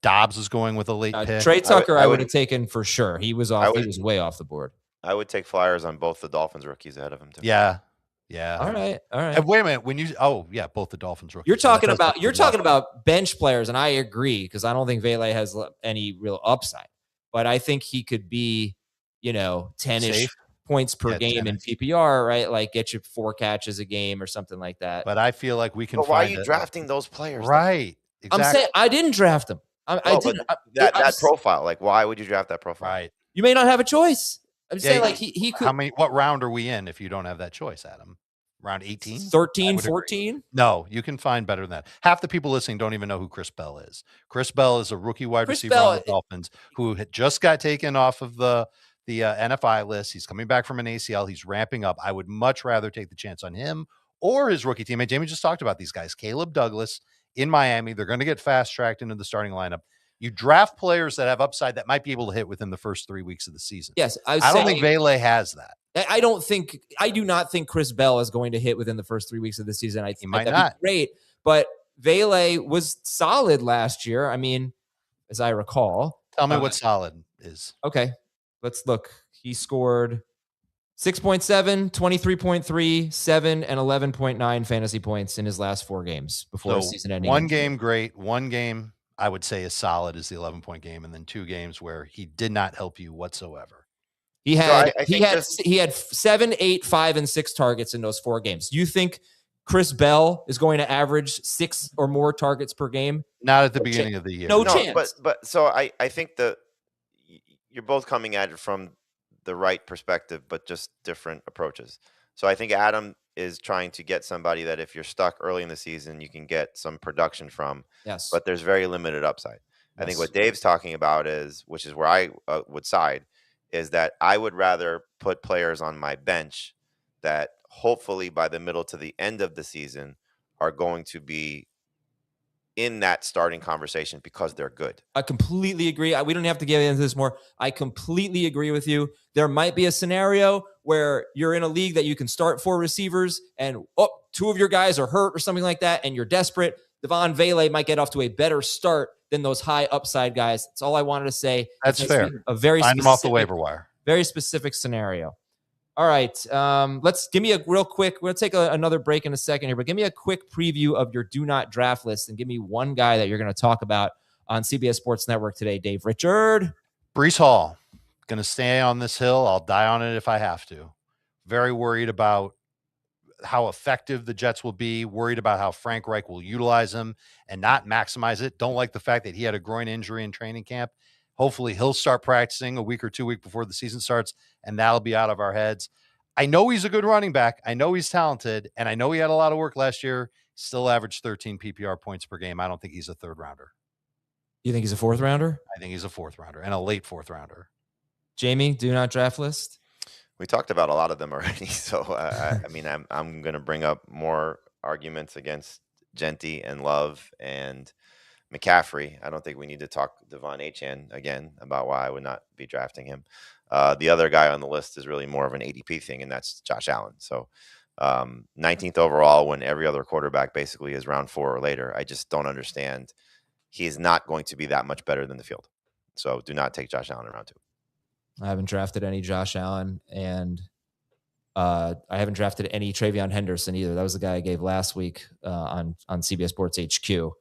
Dobbs is going with a late pick. Trey Tucker, I would have taken for sure. He was off. He was way off the board. I would take flyers on both the Dolphins rookies ahead of him too. Yeah. All right. And wait a minute. Both the Dolphins rookies. You're talking about bench players, and I agree because I don't think Vele has any real upside, but I think he could be, 10-ish points per game 10-ish. In PPR, right? Like get you 4 catches a game or something like that. But I feel like we can. But why are you drafting those players? Right. Exactly. I'm saying I didn't draft them. I didn't. That profile, like, why would you draft that profile? Right. You may not have a choice. I'm saying like he could. What round are we in if you don't have that choice, Adam? Round 18? 13, 14? No, you can find better than that. Half the people listening don't even know who Chris Bell is. Chris Bell is a rookie wide receiver on the Dolphins who had just got taken off of the NFI list. He's coming back from an ACL. He's ramping up. I would much rather take the chance on him or his rookie teammate. Jamie just talked about these guys. Caleb Douglas in Miami. They're going to get fast-tracked into the starting lineup. You draft players that have upside that might be able to hit within the first 3 weeks of the season. Yes. I don't think Vele has that. I do not think Chris Bell is going to hit within the first 3 weeks of the season. I think he might not. Great, but Vele was solid last year. I mean, as I recall. Tell me what solid is. Okay, let's look. He scored 6.7, 23.3, 7, and 11.9 fantasy points in his last 4 games before the season ending. One game great. One game I would say is solid is the 11-point game, and then 2 games where he did not help you whatsoever. He had 7, 8, 5, and 6 targets in those 4 games. You think Chris Bell is going to average 6 or more targets per game? Not at the beginning of the year. No chance. But so I think that you're both coming at it from the right perspective, but just different approaches. So I think Adam is trying to get somebody that if you're stuck early in the season, you can get some production from. Yes. But there's very limited upside. I think what Dave's talking about which is where I would side, is that I would rather put players on my bench that hopefully by the middle to the end of the season are going to be in that starting conversation because they're good. I completely agree. We don't have to get into this more. I completely agree with you. There might be a scenario where you're in a league that you can start 4 receivers and 2 of your guys are hurt or something like that, and you're desperate. Devaughn, Vele might get off to a better start than those high upside guys. That's all I wanted to say. That's fair. A very Find them off the waiver wire. Very specific scenario. All right. Let's give me a real quick. We're going to take another break in a second here, but give me a quick preview of your do not draft list and give me one guy that you're going to talk about on CBS Sports Network today, Dave Richard. Breece Hall. Going to stay on this hill. I'll die on it if I have to. Very worried about how effective the Jets will be, worried about how Frank Reich will utilize him and not maximize it. Don't like the fact that he had a groin injury in training camp. Hopefully he'll start practicing a week or 2 weeks before the season starts, and that'll be out of our heads. I know he's a good running back. I know he's talented, and I know he had a lot of work last year. Still averaged 13 PPR points per game. I don't think he's a third rounder. You think he's a fourth rounder? I think he's a fourth rounder and a late fourth rounder. Jamie, do not draft list? We talked about a lot of them already. So, I mean, I'm going to bring up more arguments against Jeanty and Love and McCaffrey. I don't think we need to talk Devaughn Achane again about why I would not be drafting him. The other guy on the list is really more of an ADP thing, and that's Josh Allen. So 19th overall when every other quarterback basically is round 4 or later. I just don't understand. He is not going to be that much better than the field. So do not take Josh Allen in round 2. I haven't drafted any Josh Allen, and I haven't drafted any Travion Henderson either. That was the guy I gave last week on CBS Sports HQ.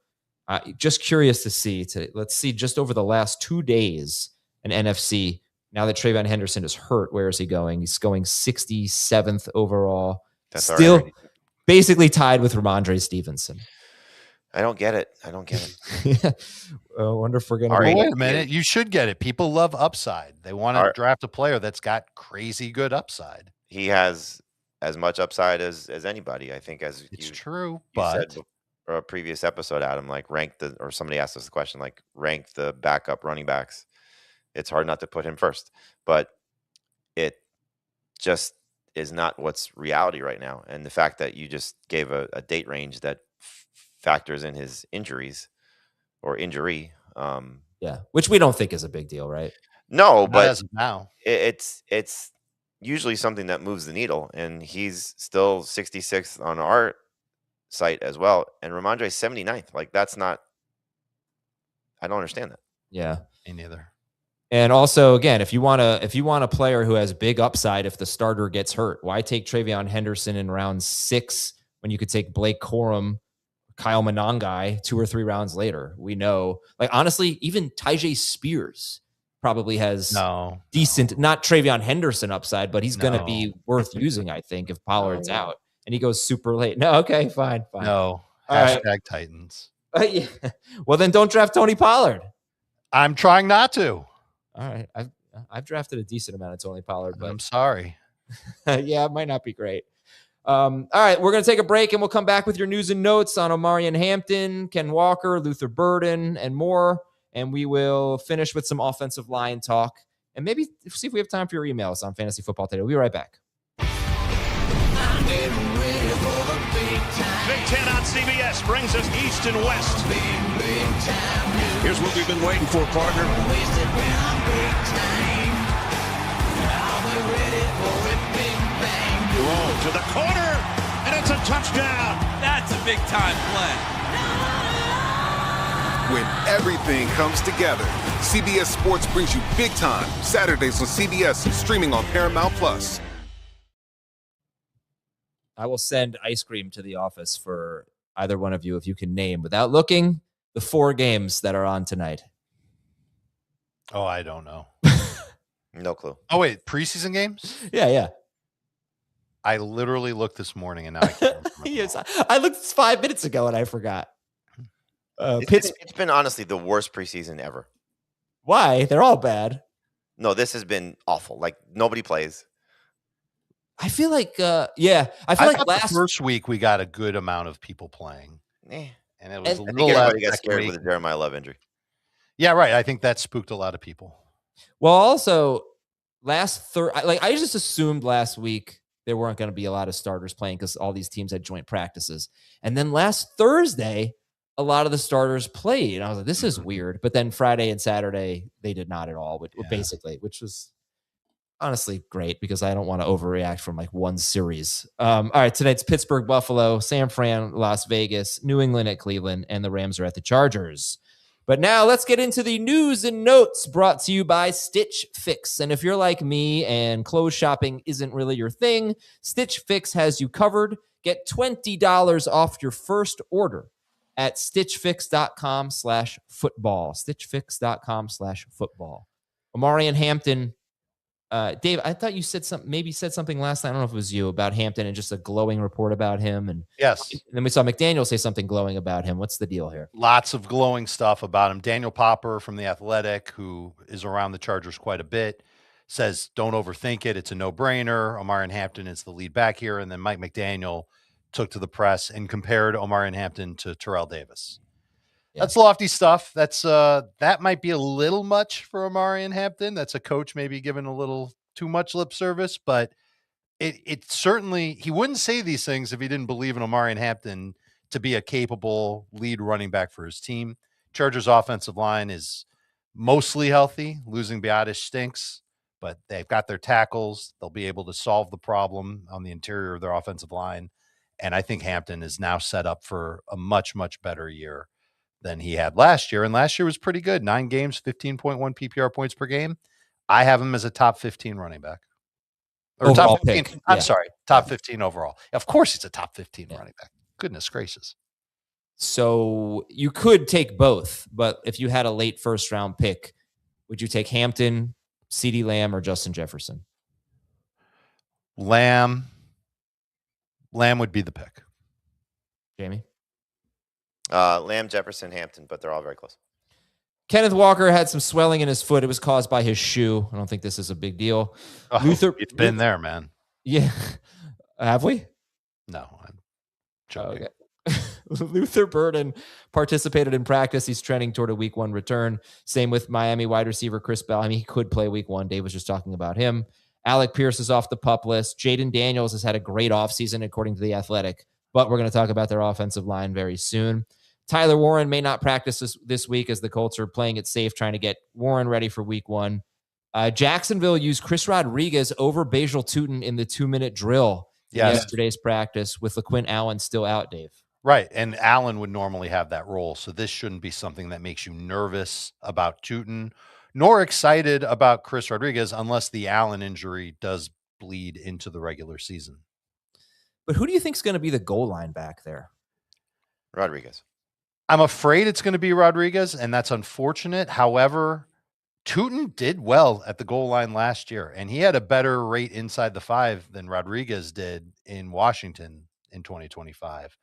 Just curious to see. Let's see, just over the last 2 days in NFC, now that Travion Henderson is hurt, where is he going? He's going 67th overall. That's still right. Basically tied with Ramondre Stevenson. I don't get it. I wonder if we're going to wait a minute. You should get it. People love upside. They want to draft a player that's got crazy good upside. He has as much upside as anybody, I think, as it's true. You but said for a previous episode, Adam, like or somebody asked us the question, like rank the backup running backs. It's hard not to put him first, but it just is not what's reality right now. And the fact that you just gave a date range that factors in his injuries or injury. Which we don't think is a big deal, right? No, not but as of now it's usually something that moves the needle, and he's still 66th on our site as well. And Ramondre's 79th. Like that's not, I don't understand that. Yeah. Me neither. And also, again, if you want a player who has big upside, if the starter gets hurt, why take Travion Henderson in round 6 when you could take Blake Corum, Kyle Monangai 2 or 3 rounds later? We know, like, honestly, even Tyjae Spears probably has decent, not Travion Henderson upside, but he's going to be worth using, I think, if Pollard's out and he goes super late. No, okay, fine. No, hashtag right. Titans. Yeah. Well, then don't draft Tony Pollard. I'm trying not to. All right. I've drafted a decent amount of Tony Pollard, but I'm sorry. Yeah, it might not be great. All right, we're going to take a break, and we'll come back with your news and notes on Omarion Hampton, Ken Walker, Luther Burden, and more. And we will finish with some offensive line talk and maybe see if we have time for your emails on Fantasy Football Today. We'll be right back. Big Ten on CBS brings us East and West. Here's what we've been waiting for, partner. Throw to the corner, and it's a touchdown. That's a big-time play. When everything comes together, CBS Sports brings you Big Time, Saturdays on CBS and streaming on Paramount+. I will send ice cream to the office for either one of you if you can name, without looking, the 4 games that are on tonight. Oh, I don't know. No clue. Oh, wait, preseason games? Yeah. I literally looked this morning, and now I can't remember. Yes, I looked 5 minutes ago, and I forgot. It's been honestly the worst preseason ever. Why? They're all bad. No, this has been awful. Like nobody plays. I feel like, I feel like the first week we got a good amount of people playing, and it was a little. Everybody got scared with the Jeremiyah Love injury. Yeah, right. I think that spooked a lot of people. Well, also I just assumed last week there weren't going to be a lot of starters playing because all these teams had joint practices, and then last Thursday, a lot of the starters played, and I was like, "This is weird." But then Friday and Saturday they did not at all, which was honestly great because I don't want to overreact from like one series. All right, tonight's Pittsburgh, Buffalo, San Fran, Las Vegas, New England at Cleveland, and the Rams are at the Chargers. But now let's get into the news and notes brought to you by Stitch Fix. And if you're like me and clothes shopping isn't really your thing, Stitch Fix has you covered. Get $20 off your first order at stitchfix.com/football. Stitchfix.com/football. Omarion Hampton. Dave, I thought you said something last night. I don't know if it was you about Hampton and just a glowing report about him. And Yes. then we saw McDaniel say something glowing about him. What's the deal here? Lots of glowing stuff about him. Daniel Popper from The Athletic, who is around the Chargers quite a bit, says don't overthink it. It's a no-brainer. Omarion Hampton is the lead back here. And then Mike McDaniel took to the press and compared Omarion Hampton to Terrell Davis. Yeah. That's lofty stuff. That's that might be a little much for Omarion Hampton. That's a coach maybe giving a little too much lip service, but it certainly, he wouldn't say these things if he didn't believe in Omarion Hampton to be a capable lead running back for his team. Chargers offensive line is mostly healthy. Losing Biotish stinks, but they've got their tackles. They'll be able to solve the problem on the interior of their offensive line. And I think Hampton is now set up for a much, much better year than he had last year. And last year was pretty good. 9 games, 15.1 PPR points per game. I have him as a top 15 running back. Or overall top 15. Pick. I'm sorry, top 15 overall. Of course he's a top 15 running back. Goodness gracious. So you could take both, but if you had a late first round pick, would you take Hampton, CeeDee Lamb, or Justin Jefferson? Lamb would be the pick. Jamie? Lamb, Jefferson, Hampton, but they're all very close. Kenneth Walker had some swelling in his foot. It was caused by his shoe. I don't think this is a big deal. It's been there, man. Yeah. Have we? No, I'm joking. Okay. Luther Burden participated in practice. He's trending toward a week 1 return. Same with Miami wide receiver Chris Bell. I mean, he could play week 1. Dave was just talking about him. Alec Pierce is off the PUP list. Jaden Daniels has had a great offseason, according to The Athletic, but we're going to talk about their offensive line very soon. Tyler Warren may not practice this week as the Colts are playing it safe, trying to get Warren ready for week 1. Jacksonville used Chris Rodriguez over Bajal Tootin in the 2-minute drill in yesterday's practice with LaQuint Allen still out, Dave. Right, and Allen would normally have that role, so this shouldn't be something that makes you nervous about Tootin, nor excited about Chris Rodriguez unless the Allen injury does bleed into the regular season. But who do you think is going to be the goal line back there? Rodriguez. I'm afraid it's going to be Rodriguez, and that's unfortunate. However, Tootin did well at the goal line last year, and he had a better rate inside the 5 than Rodriguez did in Washington in 2025.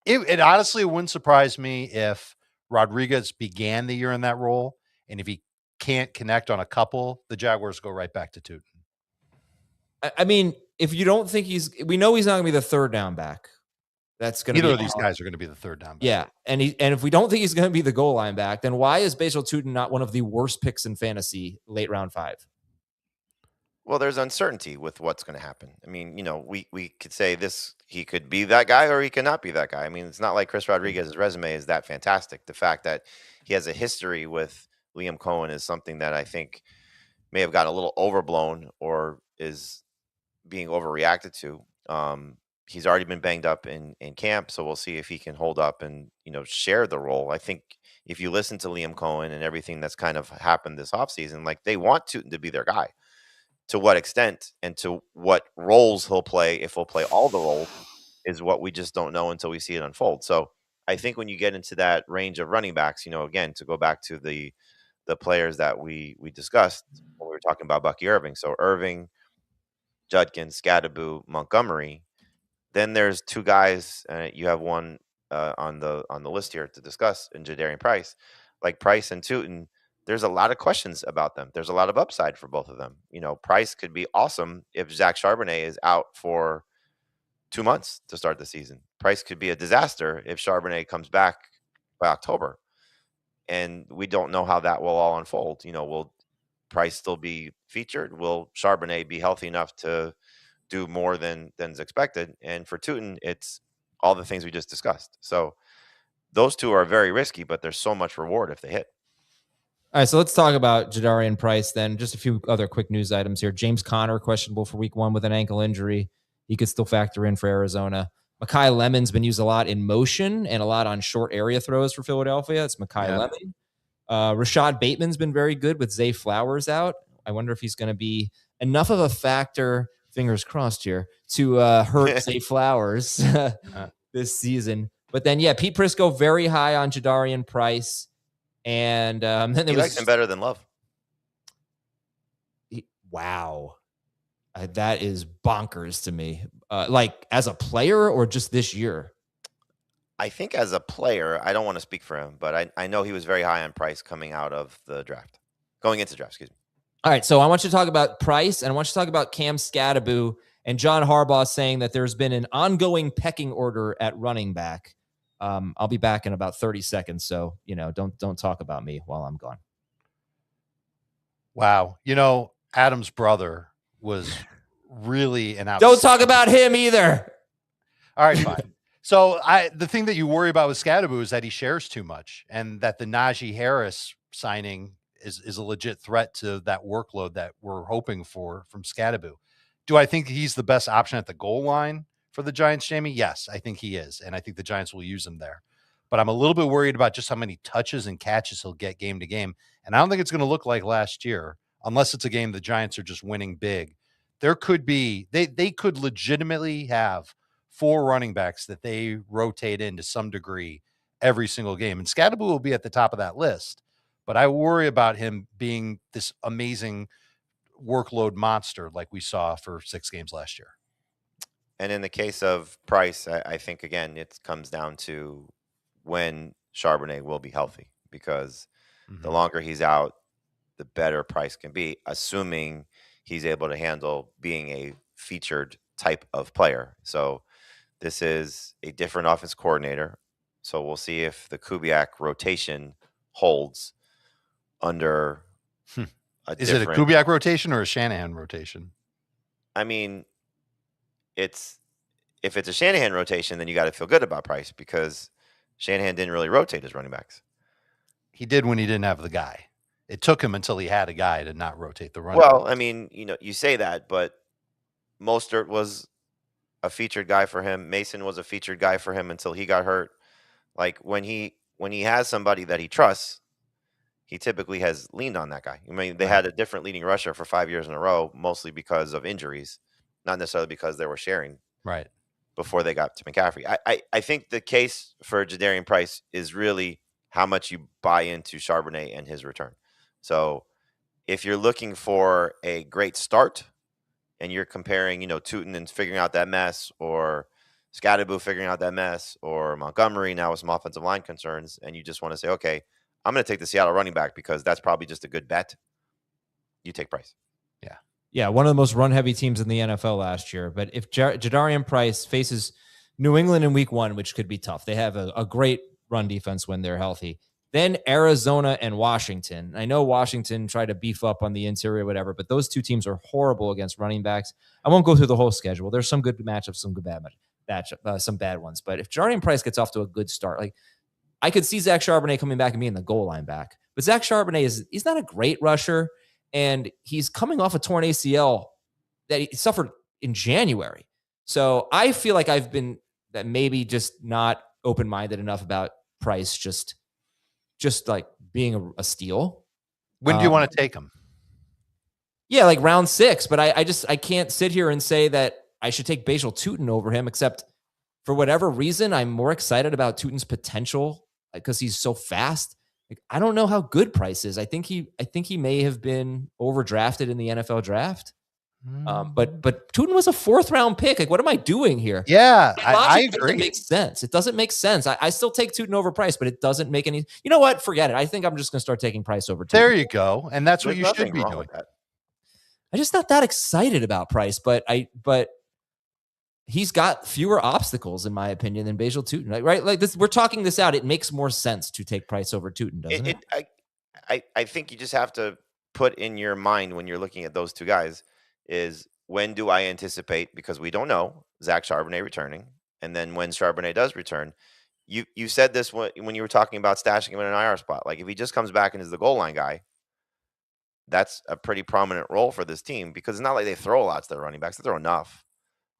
It honestly wouldn't surprise me if Rodriguez began the year in that role, and if he can't connect on a couple, the Jaguars go right back to Tootin. I mean, if you don't think we know he's not going to be the third down back. That's going to be either of these guys are going to be the third down back. Yeah, and if we don't think he's going to be the goal line back, then why is Bajal Tootin not one of the worst picks in fantasy late round 5? Well, there's uncertainty with what's going to happen. I mean, we could say he could be that guy or he could not be that guy. I mean, it's not like Chris Rodriguez's resume is that fantastic. The fact that he has a history with Liam Cohen is something that I think may have gotten a little overblown or is being overreacted to. He's already been banged up in camp, so we'll see if he can hold up and, share the role. I think if you listen to Liam Cohen and everything that's kind of happened this offseason, like they want Tootin to be their guy. To what extent and to what roles he'll play, if he'll play all the roles, is what we just don't know until we see it unfold. So I think when you get into that range of running backs, again, to go back to the players that we discussed when we were talking about Bucky Irving. So Irving, Judkins, Scadaboo, Montgomery. Then there's 2 guys, you have one on the list here to discuss in Jadarian Price. Like Price and Tootin, there's a lot of questions about them. There's a lot of upside for both of them. Price could be awesome if Zach Charbonnet is out for 2 months to start the season. Price could be a disaster if Charbonnet comes back by October. And we don't know how that will all unfold. Will Price still be featured? Will Charbonnet be healthy enough to do more than is expected? And for Tootin, it's all the things we just discussed. So those 2 are very risky, but there's so much reward if they hit. All right, so let's talk about Jadarian Price then. Just a few other quick news items here. James Conner, questionable for week 1 with an ankle injury. He could still factor in for Arizona. Mekhi Lemon's been used a lot in motion and a lot on short area throws for Philadelphia. It's Mekhi Lemon. Rashad Bateman's been very good with Zay Flowers out. I wonder if he's going to be enough of a factor, fingers crossed here, to hurt Zay Flowers this season. But then, Pete Prisco, very high on Jadarian Price. And then he likes him better than Love. Wow. That is bonkers to me. Like as a player or just this year? I think as a player, I don't want to speak for him, but I know he was very high on Price going into the draft, excuse me. All right, so I want you to talk about Price, and I want you to talk about Cam Skattebo and John Harbaugh saying that there's been an ongoing pecking order at running back. I'll be back in about 30 seconds, so don't talk about me while I'm gone. Wow, Adam's brother was really an Don't talk about him either. All right, fine. So the thing that you worry about with Skattebo is that he shares too much, and that the Najee Harris signing is a legit threat to that workload that we're hoping for from Skattebo. Do I think he's the best option at the goal line for the Giants, Jamie? Yes, I think he is, and I think the Giants will use him there. But I'm a little bit worried about just how many touches and catches he'll get game to game, and I don't think it's going to look like last year, unless it's a game the Giants are just winning big. There could be they could legitimately have 4 running backs that they rotate in to some degree every single game, and Skattebo will be at the top of that list. But I worry about him being this amazing workload monster like we saw for 6 games last year. And in the case of Price, I think, again, it comes down to when Charbonnet will be healthy, because the longer he's out, the better Price can be, assuming he's able to handle being a featured type of player. So this is a different offense coordinator. So we'll see if the Kubiak rotation holds under Is it a Kubiak rotation or a Shanahan rotation? I mean, if it's a Shanahan rotation, then you got to feel good about Price, because Shanahan didn't really rotate his running backs. He did when he didn't have the guy. It took him until he had a guy to not rotate the running Well, backs. I mean, you say that, but Mostert was a featured guy for him. Mason was a featured guy for him until he got hurt. Like when he has somebody that he trusts, he typically has leaned on that guy. I mean, they had a different leading rusher for 5 years in a row, mostly because of injuries, not necessarily because they were sharing right before they got to McCaffrey. I think the case for Jadarian Price is really how much you buy into Charbonnet and his return. So if you're looking for a great start and you're comparing, Tootin and figuring out that mess, or Skattebo figuring out that mess, or Montgomery now with some offensive line concerns, and you just want to say, okay, I'm going to take the Seattle running back because that's probably just a good bet, you take Price. Yeah, one of the most run-heavy teams in the NFL last year. But if Jadarian Price faces New England in week 1, which could be tough, they have a great run defense when they're healthy. Then Arizona and Washington. I know Washington tried to beef up on the interior, whatever, but those 2 teams are horrible against running backs. I won't go through the whole schedule. There's some good matchups, some good bad matchups, some bad ones. But if Jadarian Price gets off to a good start, like I could see Zach Charbonnet coming back and being the goal line back. But Zach Charbonnet he's not a great rusher, and he's coming off a torn ACL that he suffered in January. So I feel like I've been that maybe just not open-minded enough about Price just like being a steal. When do you want to take him? Yeah, like round 6. But I can't sit here and say that I should take Basil Tootin over him, except for whatever reason, I'm more excited about Tootin's potential because he's so fast. Like, I don't know how good Price is. I think he may have been overdrafted in the NFL draft. But Tootin was a 4th round pick. Like, what am I doing here? Yeah, I agree. It doesn't make sense. It doesn't make sense. I still take Tootin over Price, but it doesn't make any. You know what? Forget it. I think I'm just going to start taking Price over Tootin. There you go, and that's what you should be doing. I'm just not that excited about Price, but he's got fewer obstacles, in my opinion, than Basil Tootin. Right? Like this, we're talking this out. It makes more sense to take Price over Tootin, doesn't it? I think you just have to put in your mind when you're looking at those 2 guys is, when do I anticipate, because we don't know, Zach Charbonnet returning, and then when Charbonnet does return, you said this when you were talking about stashing him in an IR spot. Like if he just comes back and is the goal line guy, that's a pretty prominent role for this team because it's not like they throw lots to their running backs. They throw enough,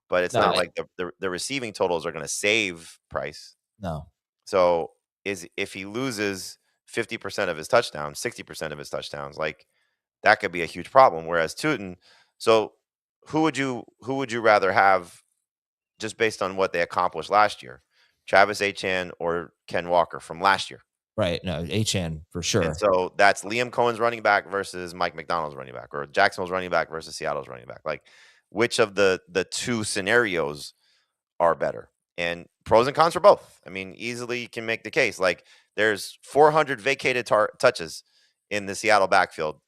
but it's not like the receiving totals are going to save Price. No. So if he loses 50% of his touchdowns, 60% of his touchdowns, like that could be a huge problem. Whereas Tootin, so who would you rather have just based on what they accomplished last year? Travis Etienne or Ken Walker from last year? Right. No, Etienne for sure. And so that's Liam Cohen's running back versus Mike McDonald's running back, or Jacksonville's running back versus Seattle's running back. Like which of the two scenarios are better? And pros and cons for both. I mean, easily you can make the case. Like there's 400 vacated touches in the Seattle backfield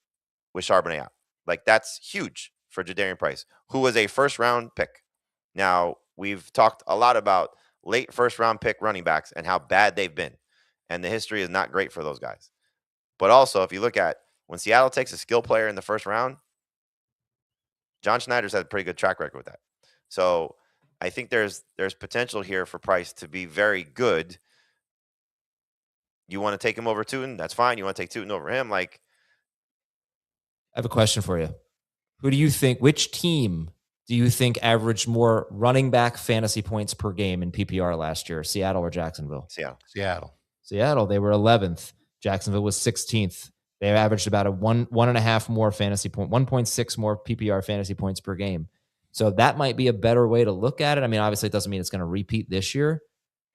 with Charbonnet out. Like that's huge for Jadarian Price, who was a first-round pick. Now, we've talked a lot about late first-round pick running backs and how bad they've been. And the history is not great for those guys. But also, if you look at when Seattle takes a skill player in the first round, John Schneider's had a pretty good track record with that. So I think there's potential here for Price to be very good. You want to take him over Tootin? That's fine. You want to take Tootin over him? Like, I have a question for you. Who do you think, which team do you think averaged more running back fantasy points per game in PPR last year, Seattle or Jacksonville? Seattle. They were 11th. Jacksonville was 16th. They averaged about a 1.5 more fantasy point, 1.6 more PPR fantasy points per game. So that might be a better way to look at it. I mean, obviously it doesn't mean it's going to repeat this year,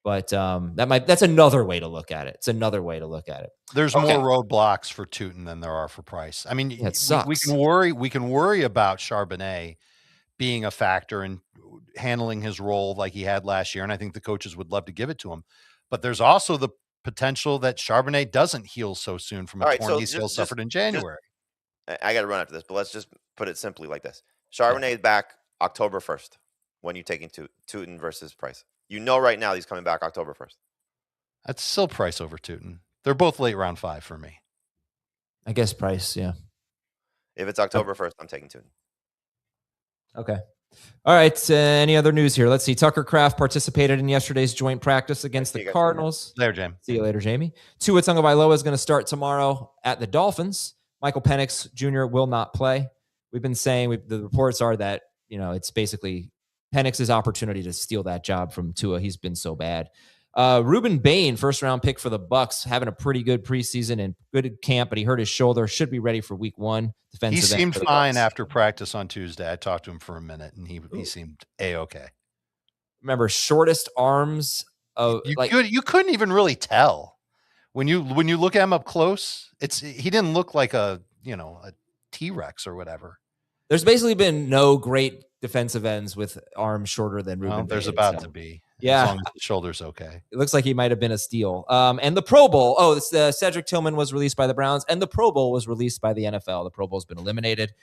but that's another way to look at it. It's another way to look at it. There's more roadblocks for Tootin than there are for Price. I mean, it sucks. We can worry about Charbonnet being a factor in handling his role like he had last year, and I think the coaches would love to give it to him. But there's also the potential that Charbonnet doesn't heal so soon from a torn ACL suffered in January. I got to run after this, but let's just put it simply like this. Charbonnet is back October 1st when you're taking Tootin versus Price. You know right now he's coming back October 1st. That's still Price over Tootin. They're both late round 5 for me. I guess Price, yeah. If it's October 1st, I'm taking Tootin. Okay. All right. Any other news here? Let's see. Tucker Kraft participated in yesterday's joint practice against the Cardinals. There, Jamie. See you later, Jamie. Tua Tagovailoa is going to start tomorrow at the Dolphins. Michael Penix Jr. will not play. We've been saying the reports are that, it's basically Penix's opportunity to steal that job from Tua. He's been so bad. Ruben Bain, first-round pick for the Bucs, having a pretty good preseason and good camp, but he hurt his shoulder. Should be ready for Week 1. He seemed fine after practice on Tuesday. I talked to him for a minute, and he seemed A-okay. Remember, shortest arms of you couldn't even really tell when you look at him up close. He didn't look like a T-Rex or whatever. There's basically been no great defensive ends with arms shorter than Ruben Bain. There's about to be. Yeah. As long as the shoulder's okay. It looks like he might have been a steal. And the Pro Bowl. Cedric Tillman was released by the Browns, and the Pro Bowl was released by the NFL. The Pro Bowl's been eliminated.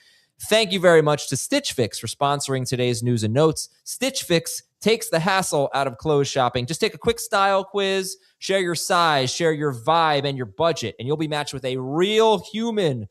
Thank you very much to Stitch Fix for sponsoring today's news and notes. Stitch Fix takes the hassle out of clothes shopping. Just take a quick style quiz, share your size, share your vibe and your budget, and you'll be matched with a real human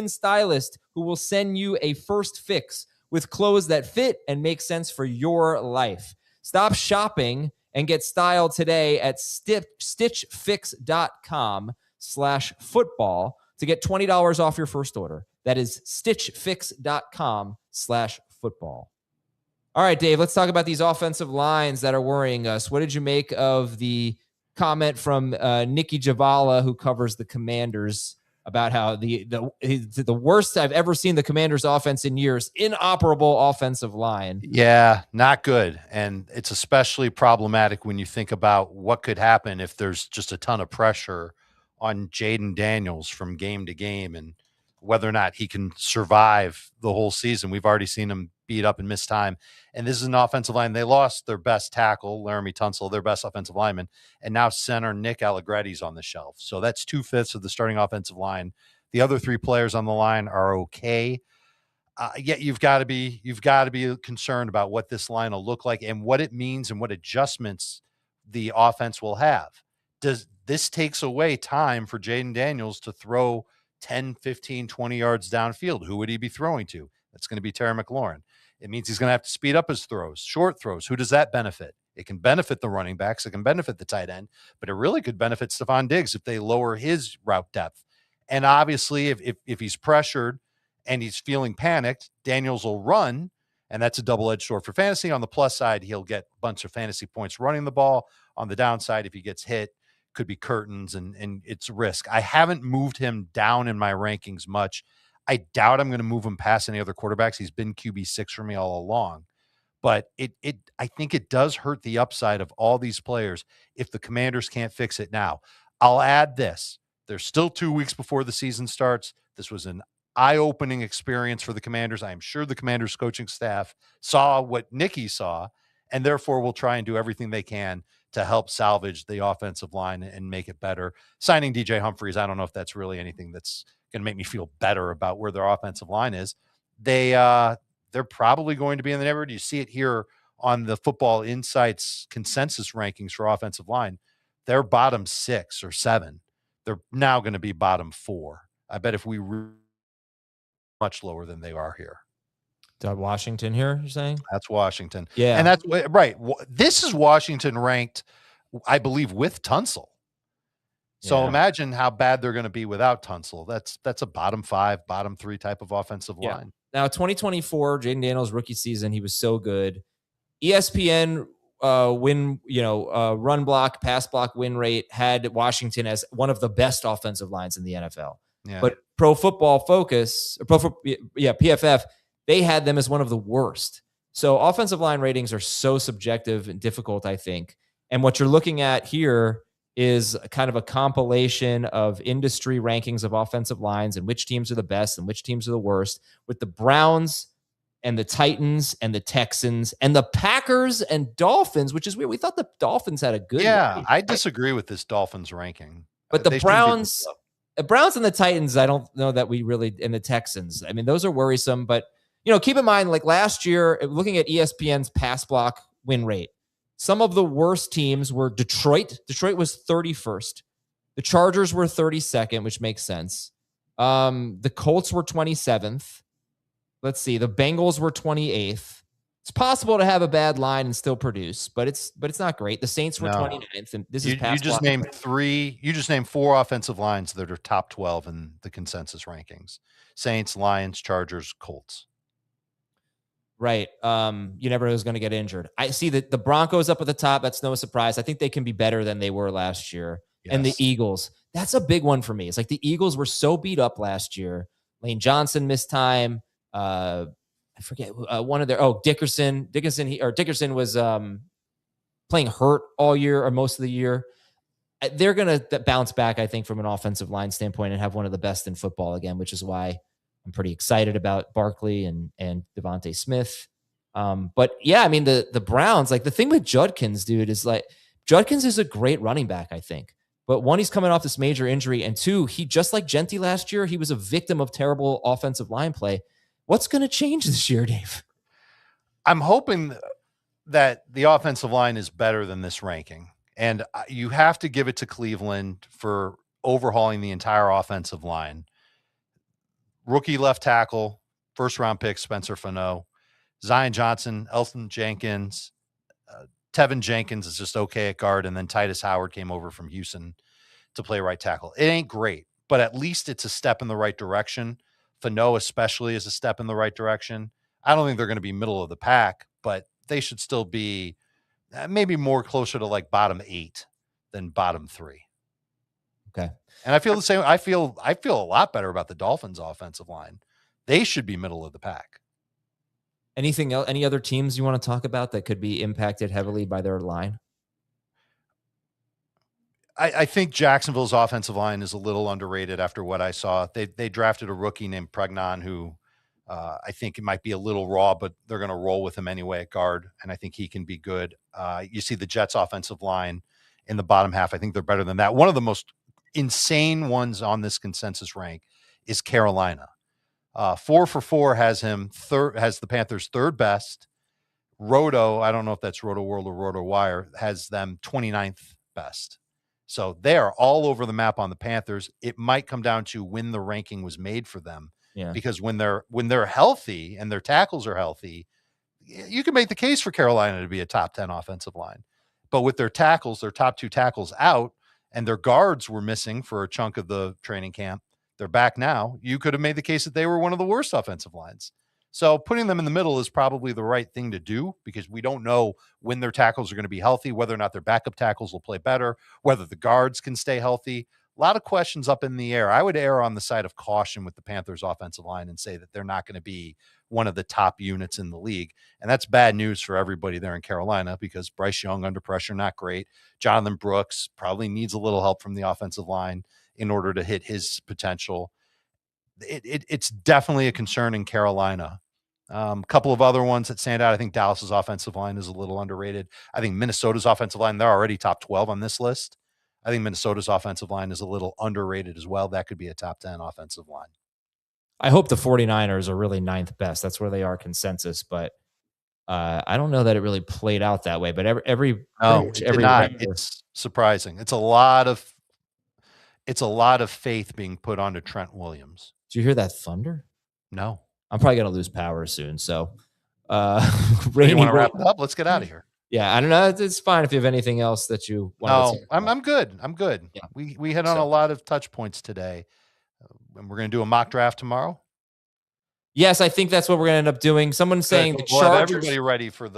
stylist who will send you a first fix with clothes that fit and make sense for your life. Stop shopping and get styled today at stitchfix.com/football to get $20 off your first order. That is stitchfix.com/football. All right, Dave, let's talk about these offensive lines that are worrying us. What did you make of the comment from Nikki Javala, who covers the Commanders, about how the worst I've ever seen the Commanders offense in years, inoperable offensive line? Yeah, not good. And it's especially problematic when you think about what could happen if there's just a ton of pressure on Jaden Daniels from game to game and whether or not he can survive the whole season. We've already seen him beat up and miss time. And this is an offensive line. They lost their best tackle, Laramie Tunsil, their best offensive lineman, and now center Nick Allegretti's on the shelf. So that's 2/5 of the starting offensive line. The other 3 players on the line are okay. Yet you've got to be concerned about what this line will look like and what it means and what adjustments the offense will have. This takes away time for Jaden Daniels to throw 10, 15, 20 yards downfield. Who would he be throwing to? That's going to be Terry McLaurin. It means he's going to have to speed up his throws, short throws. Who does that benefit? It can benefit the running backs. It can benefit the tight end, but it really could benefit Stephon Diggs if they lower his route depth. And obviously, if he's pressured and he's feeling panicked, Daniels will run, and that's a double-edged sword for fantasy. On the plus side, he'll get a bunch of fantasy points running the ball. On the downside, if he gets hit, could be curtains, and it's risk. I haven't moved him down in my rankings much. I doubt I'm going to move him past any other quarterbacks. He's been QB6 for me all along. But I think it does hurt the upside of all these players if the Commanders can't fix it now. I'll add this. There's still 2 weeks before the season starts. This was an eye-opening experience for the Commanders. I am sure the Commanders coaching staff saw what Nicky saw, and therefore will try and do everything they can to help salvage the offensive line and make it better. Signing DJ Humphries, I don't know if that's really anything that's going to make me feel better about where their offensive line is. They're probably going to be in the neighborhood. You see it here on the Football Insights consensus rankings for offensive line. They're bottom 6 or 7. They're now going to be bottom 4. I bet if we much lower than they are here. Washington here, you're saying? That's Washington. Yeah. And that's right. This is Washington ranked, I believe, with Tunsil. So imagine how bad they're going to be without Tunsil. That's a bottom 5, bottom 3 type of offensive line. Now, 2024, Jaden Daniels rookie season, he was so good. ESPN run block, pass block win rate had Washington as one of the best offensive lines in the NFL. Yeah. But Pro Football Focus, PFF, they had them as one of the worst. So offensive line ratings are so subjective and difficult, I think. And what you're looking at here is kind of a compilation of industry rankings of offensive lines and which teams are the best and which teams are the worst, with the Browns and the Titans and the Texans and the Packers and Dolphins, which is weird. We thought the Dolphins had a good rating. I disagree with this Dolphins ranking. But the Browns and the Titans, I don't know that we really, and the Texans, I mean, those are worrisome. But, keep in mind, like last year, looking at ESPN's pass block win rate, some of the worst teams were Detroit. Detroit was 31st. The Chargers were 32nd, which makes sense. The Colts were 27th. Let's see. The Bengals were 28th. It's possible to have a bad line and still produce, but it's not great. The Saints were 29th, and this is past. You just named 3. You just named 4 offensive lines that are top 12 in the consensus rankings: Saints, Lions, Chargers, Colts. Right. You never know who's going to get injured. I see that the Broncos up at the top. That's no surprise. I think they can be better than they were last year. Yes. And the Eagles. That's a big one for me. It's like the Eagles were so beat up last year. Lane Johnson missed time. I forget one of their. Dickerson. Dickerson was playing hurt all year or most of the year. They're going to bounce back, I think, from an offensive line standpoint and have one of the best in football again, which is why I'm pretty excited about Barkley and Devontae Smith. But yeah, I mean, the Browns, like the thing with Judkins, dude, is like Judkins is a great running back, I think. But one, he's coming off this major injury. And two, he, just like Jeanty last year, he was a victim of terrible offensive line play. What's going to change this year, Dave? I'm hoping that the offensive line is better than this ranking. And you have to give it to Cleveland for overhauling the entire offensive line. Rookie left tackle, first-round pick, Spencer Fano. Zion Johnson, Elton Jenkins. Tevin Jenkins is just okay at guard, and then Titus Howard came over from Houston to play right tackle. It ain't great, but at least it's a step in the right direction. Fano especially is a step in the right direction. I don't think they're going to be middle of the pack, but they should still be maybe more closer to like bottom 8 than bottom 3. Okay. And I feel the same. I feel a lot better about the Dolphins' offensive line. They should be middle of the pack. Anything else? Any other teams you want to talk about that could be impacted heavily by their line? I think Jacksonville's offensive line is a little underrated after what I saw. They drafted a rookie named Pregnon who I think it might be a little raw, but they're going to roll with him anyway at guard, and I think he can be good. You see the Jets' offensive line in the bottom half. I think they're better than that. One of the most insane ones on this consensus rank is Carolina. 4 for 4 has the Panthers third best. Roto, I don't know if that's Roto World or Roto Wire, has them 29th best. So they are all over the map on the Panthers. It might come down to when the ranking was made for them. Yeah. Because when they're healthy and their tackles are healthy, you can make the case for Carolina to be a top 10 offensive line. But with their tackles, their top 2 tackles out, and their guards were missing for a chunk of the training camp, they're back now. You could have made the case that they were one of the worst offensive lines. So putting them in the middle is probably the right thing to do, because we don't know when their tackles are going to be healthy, whether or not their backup tackles will play better, whether the guards can stay healthy. A lot of questions up in the air. I would err on the side of caution with the Panthers offensive line and say that they're not going to be one of the top units in the league. And that's bad news for everybody there in Carolina, because Bryce Young under pressure, not great. Jonathan Brooks probably needs a little help from the offensive line in order to hit his potential. It's definitely a concern in Carolina. A couple of other ones that stand out. I think Dallas's offensive line is a little underrated. I think Minnesota's offensive line, they're already top 12 on this list. I think Minnesota's offensive line is a little underrated as well. That could be a top 10 offensive line. I hope the 49ers are really 9th best. That's where they are consensus, but I don't know that it really played out that way. But every it's surprising. It's a lot of faith being put onto Trent Williams. Do you hear that thunder? No. I'm probably going to lose power soon. So, you want to wrap it up? Let's get out of here. Yeah, I don't know. It's fine if you have anything else that you want to say. I'm good. I'm good. Yeah. We hit on a lot of touch points today. And we're going to do a mock draft tomorrow. Yes, I think that's what we're going to end up doing. Someone's saying the we'll Chargers, have everybody ready for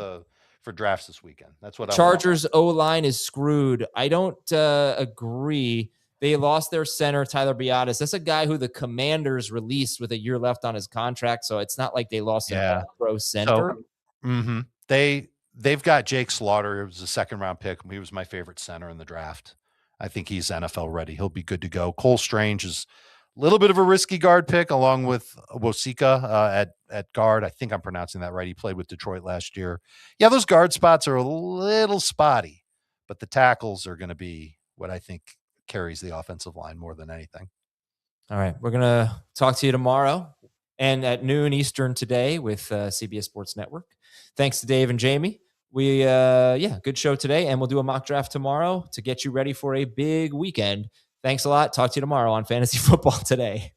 drafts this weekend. That's what Chargers O-line is screwed. I don't agree. They lost their center, Tyler Biadasz. That's a guy who the Commanders released with a year left on his contract, so it's not like they lost a pro center. So, they've got Jake Slaughter. It was a second-round pick. He was my favorite center in the draft. I think he's NFL ready. He'll be good to go. Cole Strange is a little bit of a risky guard pick, along with Wosika at guard. I think I'm pronouncing that right. He played with Detroit last year. Yeah, those guard spots are a little spotty, but the tackles are going to be what I think carries the offensive line more than anything. All right. We're going to talk to you tomorrow and at noon Eastern today with CBS Sports Network. Thanks to Dave and Jamie. Good show today, and we'll do a mock draft tomorrow to get you ready for a big weekend. Thanks a lot. Talk to you tomorrow on Fantasy Football Today.